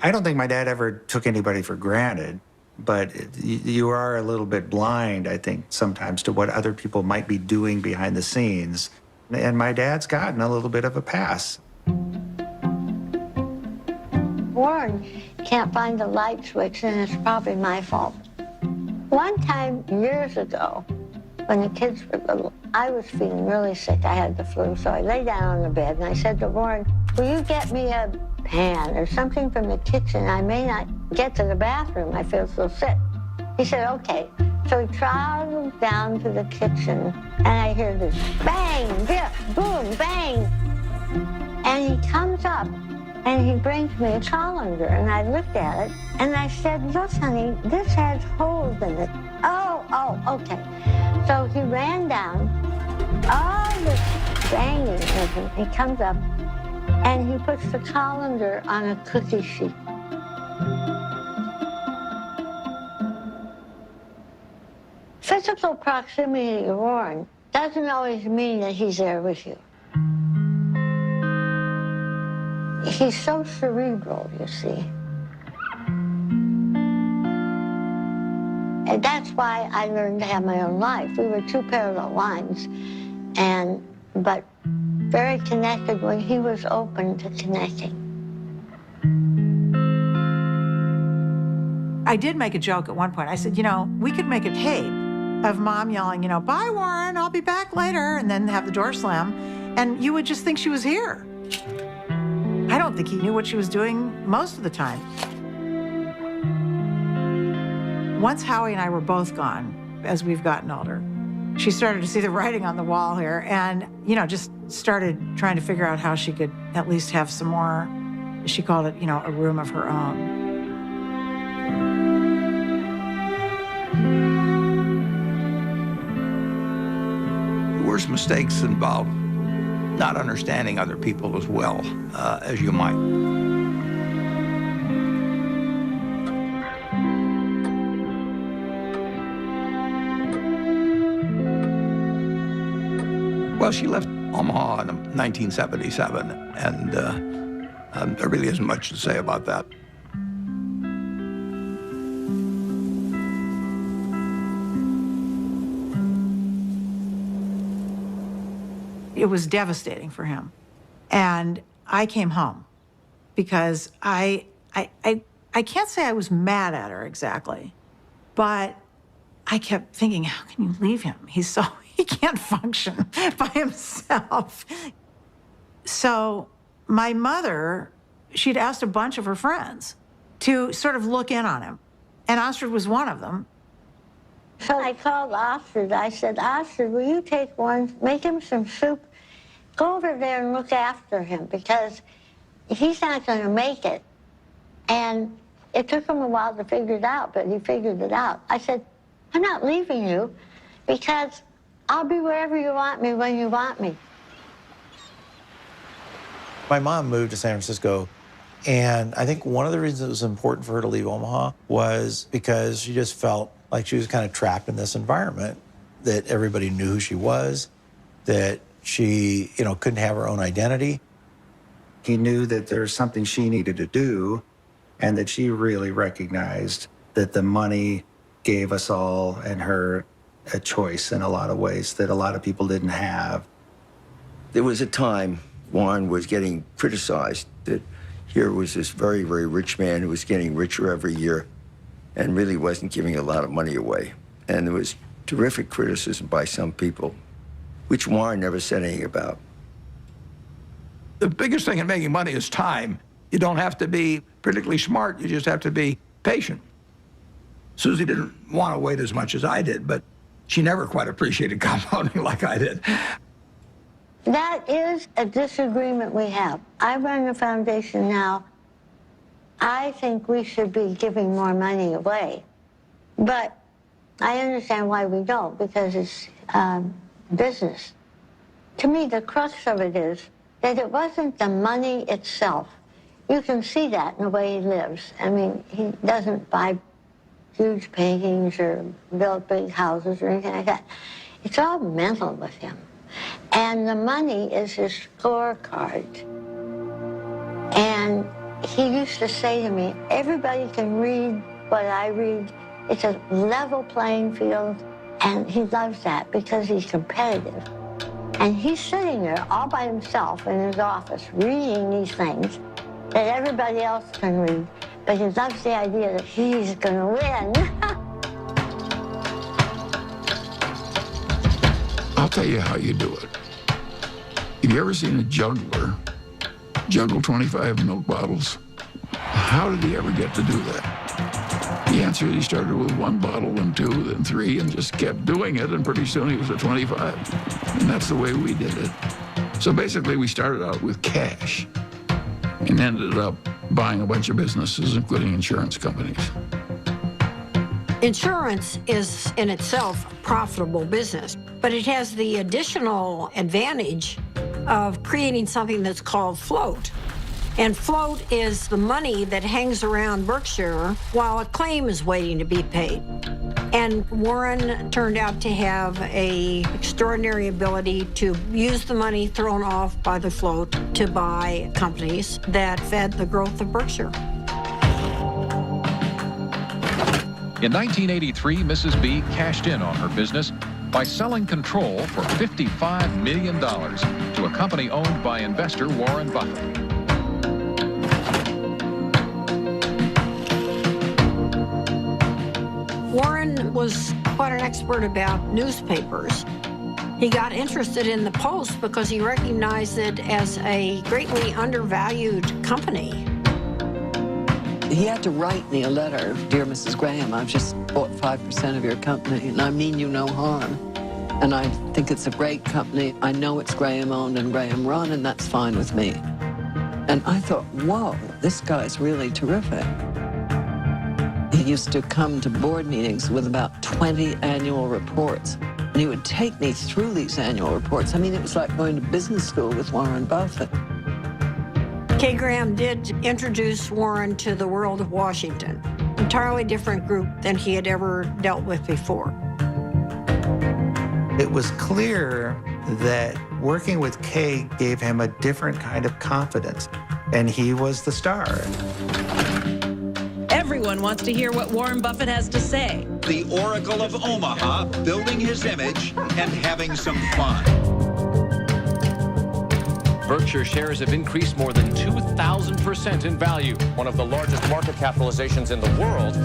I don't think my dad ever took anybody for granted, but you are a little bit blind, I think, sometimes to what other people might be doing behind the scenes. And my dad's gotten a little bit of a pass. Warren can't find the light switch, and it's probably my fault. One time, years ago, when the kids were little, I was feeling really sick. I had the flu, so I lay down on the bed, and I said to Warren, will you get me a pan or something from the kitchen? I may not get to the bathroom. I feel so sick. He said, okay. So he traveled down to the kitchen, and I hear this bang, dip, boom, bang. And he comes up, and he brings me a colander, and I looked at it, and I said, look, honey, this has holes in it. Oh, okay. So he ran down, all this banging, and he comes up, and he puts the colander on a cookie sheet. Physical proximity to Warren doesn't always mean that he's there with you. He's so cerebral, you see. And that's why I learned to have my own life. We were two parallel lines, but very connected when he was open to connecting. I did make a joke at one point. I said, we could make a tape of Mom yelling, bye, Warren, I'll be back later, and then have the door slam, and you would just think she was here. I don't think he knew what she was doing most of the time. Once Howie and I were both gone, as we've gotten older, she started to see the writing on the wall here and, just started trying to figure out how she could at least have some more, she called it, a room of her own. The worst mistakes involve not understanding other people as well as you might. Well, she left Omaha in 1977, and there really isn't much to say about that. It was devastating for him. And I came home because I can't say I was mad at her exactly, but I kept thinking, how can you leave him? He can't function by himself. So my mother, she'd asked a bunch of her friends to sort of look in on him. And Astrid was one of them. So I called Astrid. I said, Astrid, will you take Warren, make him some soup? Go over there and look after him because he's not going to make it. And it took him a while to figure it out, but he figured it out. I said, I'm not leaving you because I'll be wherever you want me when you want me. My mom moved to San Francisco, and I think one of the reasons it was important for her to leave Omaha was because she just felt like she was kind of trapped in this environment, that everybody knew who she was, that she, couldn't have her own identity. He knew that there was something she needed to do, and that she really recognized that the money gave us all and her a choice in a lot of ways that a lot of people didn't have. There was a time Warren was getting criticized that here was this very, very rich man who was getting richer every year and really wasn't giving a lot of money away. And there was terrific criticism by some people, which Warren never said anything about. The biggest thing in making money is time. You don't have to be particularly smart, you just have to be patient. Susie didn't want to wait as much as I did, but she never quite appreciated compounding like I did. That is a disagreement we have. I run a foundation now. I think we should be giving more money away. But I understand why we don't, because it's business. To me, the crux of it is that it wasn't the money itself. You can see that in the way he lives. I mean, he doesn't buy huge paintings or build big houses or anything like that. It's all mental with him. And the money is his scorecard. And he used to say to me, everybody can read what I read. It's a level playing field. And he loves that because he's competitive. And he's sitting there all by himself in his office reading these things that everybody else can read. But he loves the idea that he's going to win. I'll tell you how you do it. Have you ever seen a juggler juggle 25 milk bottles? How did he ever get to do that? The answer is he started with 1 bottle, then 2, then 3, and just kept doing it, and pretty soon he was at 25. And that's the way we did it. So basically, we started out with cash and ended up buying a bunch of businesses, including insurance companies. Insurance is in itself a profitable business, but it has the additional advantage of creating something that's called float. And float is the money that hangs around Berkshire while a claim is waiting to be paid. And Warren turned out to have an extraordinary ability to use the money thrown off by the float to buy companies that fed the growth of Berkshire. In 1983, Mrs. B cashed in on her business by selling control for $55 million to a company owned by investor Warren Buffett. Warren was quite an expert about newspapers. He got interested in the Post because he recognized it as a greatly undervalued company. He had to write me a letter, "Dear Mrs. Graham, I've just bought 5% of your company, and I mean you no harm. And I think it's a great company. I know it's Graham-owned and Graham-run, and that's fine with me." And I thought, whoa, this guy's really terrific. He used to come to board meetings with about 20 annual reports, and he would take me through these annual reports. I mean, it was like going to business school with Warren Buffett. Kay Graham did introduce Warren to the world of Washington, entirely different group than he had ever dealt with before. It was clear that working with Kay gave him a different kind of confidence, and he was the star. Everyone wants to hear what Warren Buffett has to say. The Oracle of Omaha, building his image and having some fun. Berkshire shares have increased more than 2,000% in value, one of the largest market capitalizations in the world,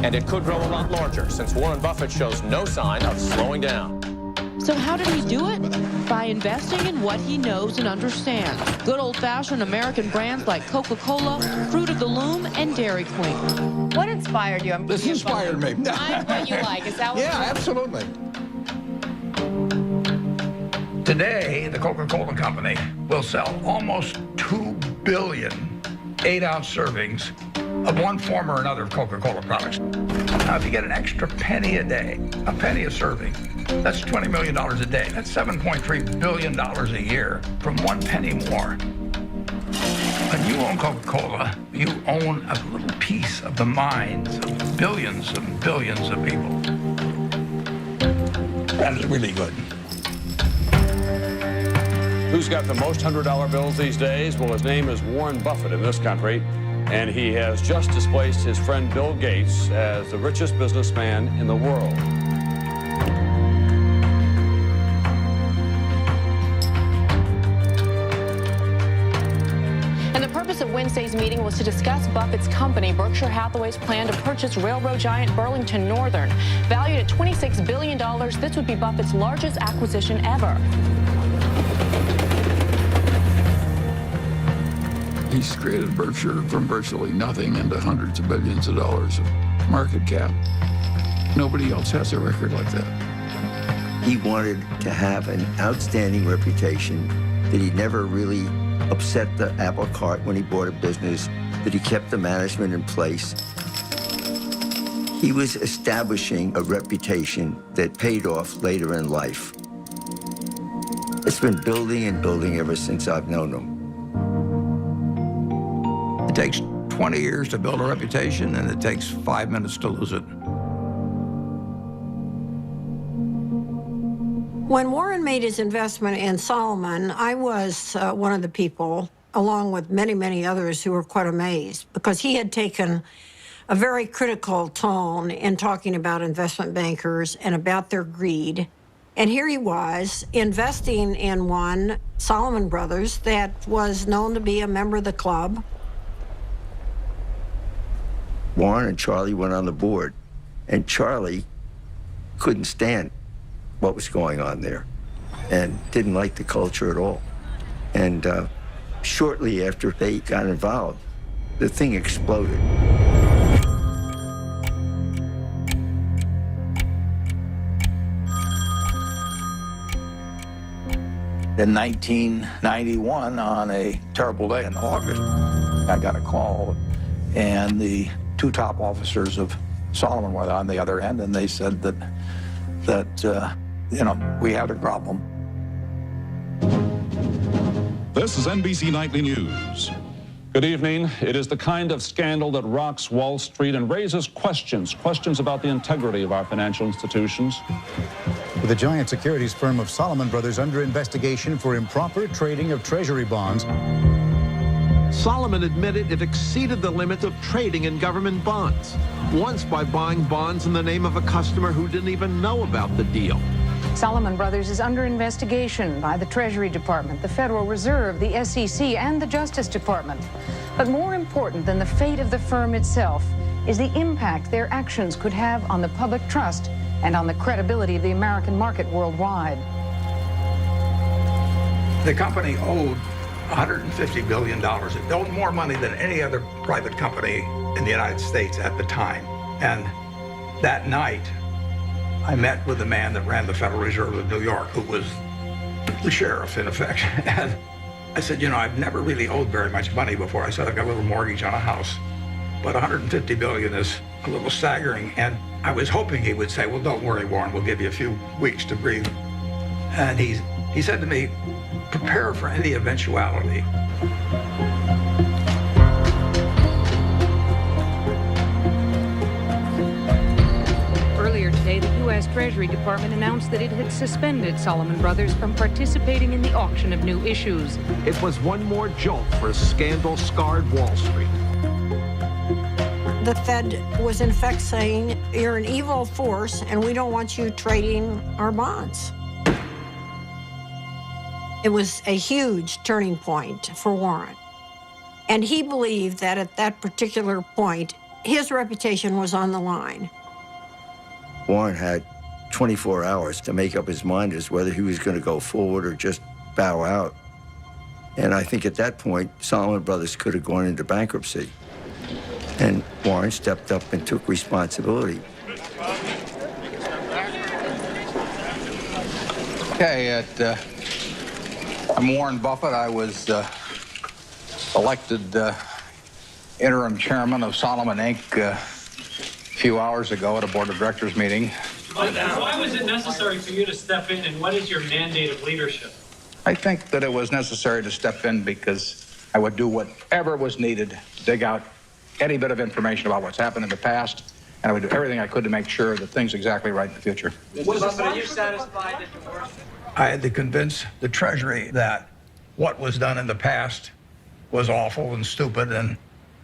and it could grow a lot larger since Warren Buffett shows no sign of slowing down. So how did he do it? By investing in what he knows and understands. Good old-fashioned American brands like Coca-Cola, Fruit of the Loom, and Dairy Queen. What inspired you? This inspired me. Find what you like. Is that what Yeah, absolutely. Today, the Coca-Cola Company will sell almost 2 billion 8-ounce servings of one form or another of Coca-Cola products. Now, if you get an extra penny a day, a penny a serving, that's $20 million a day. That's $7.3 billion a year from 1 penny more. When you own Coca-Cola, you own a little piece of the minds of billions and billions of people. That is really good. Who's got the most $100 bills these days? Well, his name is Warren Buffett in this country, and he has just displaced his friend Bill Gates as the richest businessman in the world. And the purpose of Wednesday's meeting was to discuss Buffett's company, Berkshire Hathaway's plan to purchase railroad giant Burlington Northern. Valued at $26 billion, this would be Buffett's largest acquisition ever. He's created Berkshire from virtually nothing into hundreds of billions of dollars of market cap. Nobody else has a record like that. He wanted to have an outstanding reputation, that he never really upset the apple cart when he bought a business, that he kept the management in place. He was establishing a reputation that paid off later in life. It's been building and building ever since I've known him. It takes 20 years to build a reputation, and it takes 5 minutes to lose it. When Warren made his investment in Solomon, I was one of the people, along with many, many others, who were quite amazed, because he had taken a very critical tone in talking about investment bankers and about their greed. And here he was investing in one, Solomon Brothers, that was known to be a member of the club. Warren and Charlie went on the board, and Charlie couldn't stand what was going on there and didn't like the culture at all. And shortly after they got involved, the thing exploded. In 1991, on a terrible day in August, I got a call, and the 2 top officers of Solomon were on the other end, and they said that we had a problem. This is NBC Nightly News. Good evening. It is the kind of scandal that rocks Wall Street and raises questions about the integrity of our financial institutions. With the giant securities firm of Salomon Brothers under investigation for improper trading of treasury bonds. Salomon admitted it exceeded the limit of trading in government bonds, once by buying bonds in the name of a customer who didn't even know about the deal. Salomon Brothers is under investigation by the Treasury Department, the Federal Reserve, the SEC, and the Justice Department. But more important than the fate of the firm itself is the impact their actions could have on the public trust and on the credibility of the American market worldwide. The company owed $150 billion. It owed more money than any other private company in the United States at the time. And that night, I met with the man that ran the Federal Reserve of New York, who was the sheriff, in effect. And I said, you know, I've never really owed very much money before. I said, I've got a little mortgage on a house, but $150 billion is a little staggering. And I was hoping he would say, well, don't worry, Warren, we'll give you a few weeks to breathe. And he said to me, prepare for any eventuality. Earlier today, the U.S. Treasury Department announced that it had suspended Salomon Brothers from participating in the auction of new issues. It was one more jolt for a scandal-scarred Wall Street. The Fed was in effect saying, you're an evil force and we don't want you trading our bonds. It was a huge turning point for Warren. And he believed that at that particular point, his reputation was on the line. Warren had 24 hours to make up his mind as whether he was going to go forward or just bow out. And I think at that point, Salomon Brothers could have gone into bankruptcy. And Warren stepped up and took responsibility. Okay, I'm Warren Buffett. I was elected interim chairman of Salomon Inc. A few hours ago at a board of directors meeting. Why was it necessary for you to step in, and what is your mandate of leadership? I think that it was necessary to step in because I would do whatever was needed to dig out any bit of information about what's happened in the past, and I would do everything I could to make sure that things are exactly right in the future. Are you satisfied that divorce? I had to convince the Treasury that what was done in the past was awful and stupid, and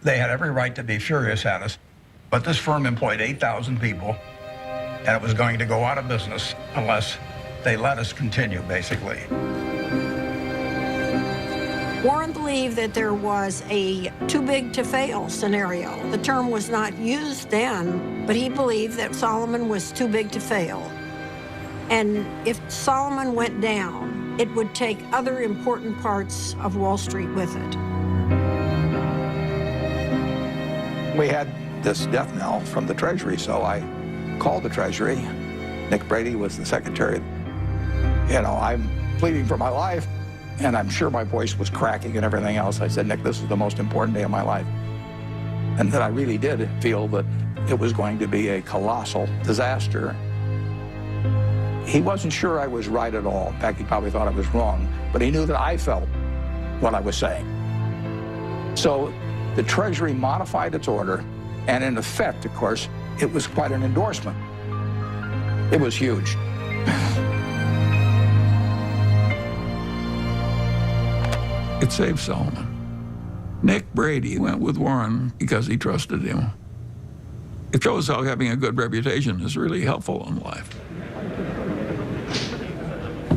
they had every right to be furious at us. But this firm employed 8,000 people, and it was going to go out of business unless they let us continue, basically. Warren believed that there was a too big to fail scenario. The term was not used then, but he believed that Salomon was too big to fail. And if Salomon went down, it would take other important parts of Wall Street with it. We had this death knell from the Treasury, so I called the Treasury. Nick Brady was the secretary. You know, I'm pleading for my life, and I'm sure my voice was cracking and everything else. I said, Nick, this is the most important day of my life. And that I really did feel that it was going to be a colossal disaster. He wasn't sure I was right at all. In fact, he probably thought I was wrong, but he knew that I felt what I was saying. So the Treasury modified its order, and in effect, of course, it was quite an endorsement. It was huge. It saved Salomon. Nick Brady went with Warren because he trusted him. It shows how having a good reputation is really helpful in life.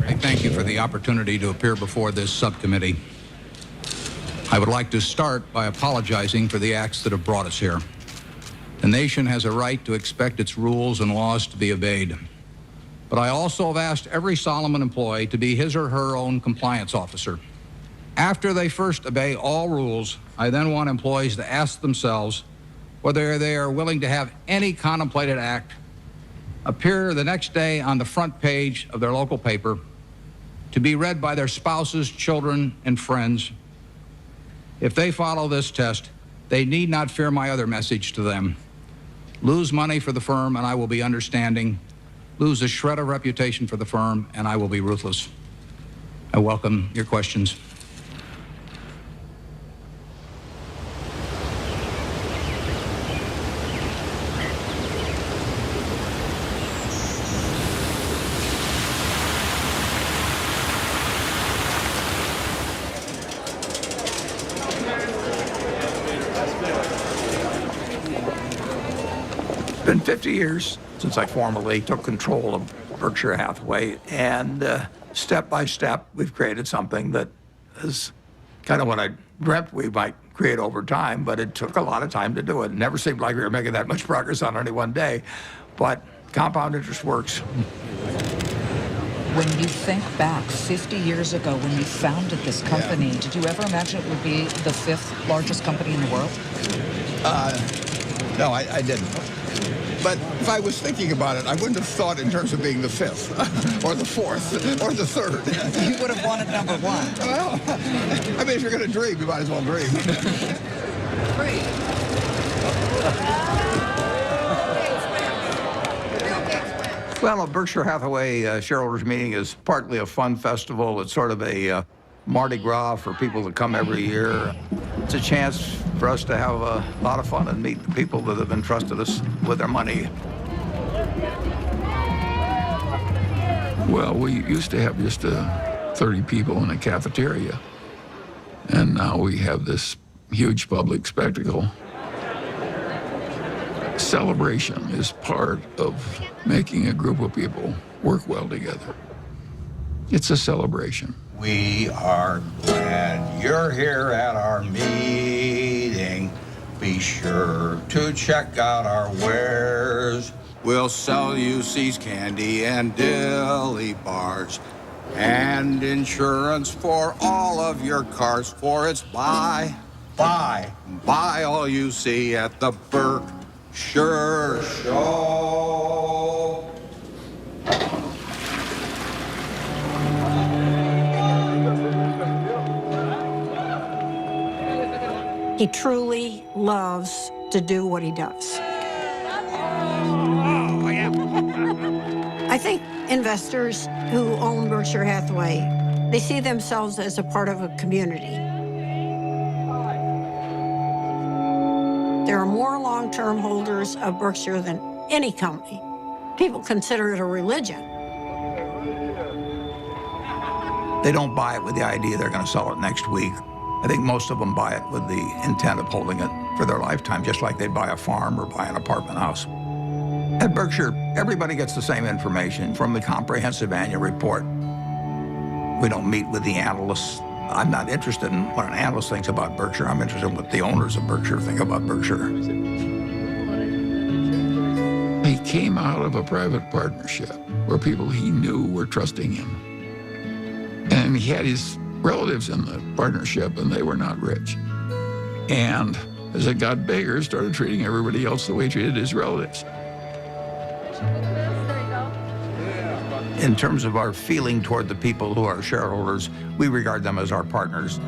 I thank you for the opportunity to appear before this subcommittee. I would like to start by apologizing for the acts that have brought us here. The nation has a right to expect its rules and laws to be obeyed. But I also have asked every Salomon employee to be his or her own compliance officer. After they first obey all rules, I then want employees to ask themselves whether they are willing to have any contemplated act appear the next day on the front page of their local paper, to be read by their spouses, children, and friends. If they follow this test, they need not fear my other message to them. Lose money for the firm, and I will be understanding. Lose a shred of reputation for the firm, and I will be ruthless. I welcome your questions. 50 years since I formally took control of Berkshire Hathaway, and step by step, we've created something that is kind of what I dreamt we might create over time, but it took a lot of time to do it. It never seemed like we were making that much progress on any one day, but compound interest works. When you think back 50 years ago when you founded this company, did you ever imagine it would be the 5th largest company in the world? No, I didn't. But if I was thinking about it, I wouldn't have thought in terms of being the 5th, or the 4th, or the 3rd. You would have wanted number 1. Well, I mean, if you're going to dream, you might as well dream. Well, a Berkshire Hathaway shareholders meeting is partly a fun festival. It's sort of a Mardi Gras for people that come every year. It's a chance for us to have a lot of fun and meet the people that have entrusted us with their money. Well, we used to have just 30 people in a cafeteria, and now we have this huge public spectacle. Celebration is part of making a group of people work well together. It's a celebration. We are glad you're here at our meeting. Be sure to check out our wares. We'll sell you C's candy and dilly bars and insurance for all of your cars, for it's buy all you see at the Berkshire Show. He truly loves to do what he does. I think investors who own Berkshire Hathaway, they see themselves as a part of a community. There are more long-term holders of Berkshire than any company. People consider it a religion. They don't buy it with the idea they're going to sell it next week. I think most of them buy it with the intent of holding it for their lifetime, just like they'd buy a farm or buy an apartment house. At Berkshire, everybody gets the same information from the comprehensive annual report. We don't meet with the analysts. I'm not interested in what an analyst thinks about Berkshire. I'm interested in what the owners of Berkshire think about Berkshire. He came out of a private partnership where people he knew were trusting him. And he had his relatives in the partnership, and they were not rich. And as it got bigger, started treating everybody else the way he treated his relatives. In terms of our feeling toward the people who are shareholders, we regard them as our partners.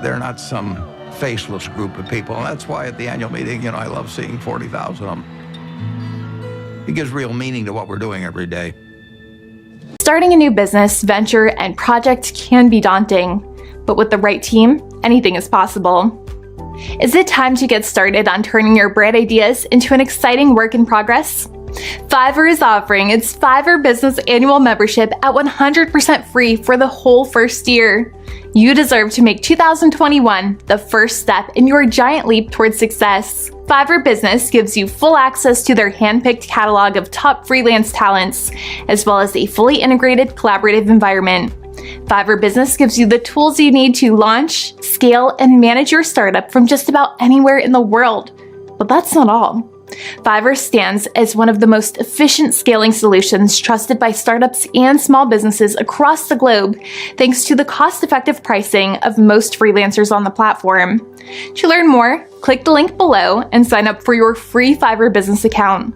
They're not some faceless group of people. And that's why at the annual meeting, I love seeing 40,000 of them. It gives real meaning to what we're doing every day. Starting a new business, venture, and project can be daunting, but with the right team, anything is possible. Is it time to get started on turning your bright ideas into an exciting work in progress? Fiverr is offering its Fiverr Business Annual Membership at 100% free for the whole first year. You deserve to make 2021 the first step in your giant leap towards success. Fiverr Business gives you full access to their hand-picked catalog of top freelance talents, as well as a fully integrated collaborative environment. Fiverr Business gives you the tools you need to launch, scale, and manage your startup from just about anywhere in the world. But that's not all. Fiverr stands as one of the most efficient scaling solutions trusted by startups and small businesses across the globe, thanks to the cost-effective pricing of most freelancers on the platform. To learn more, click the link below and sign up for your free Fiverr Business account.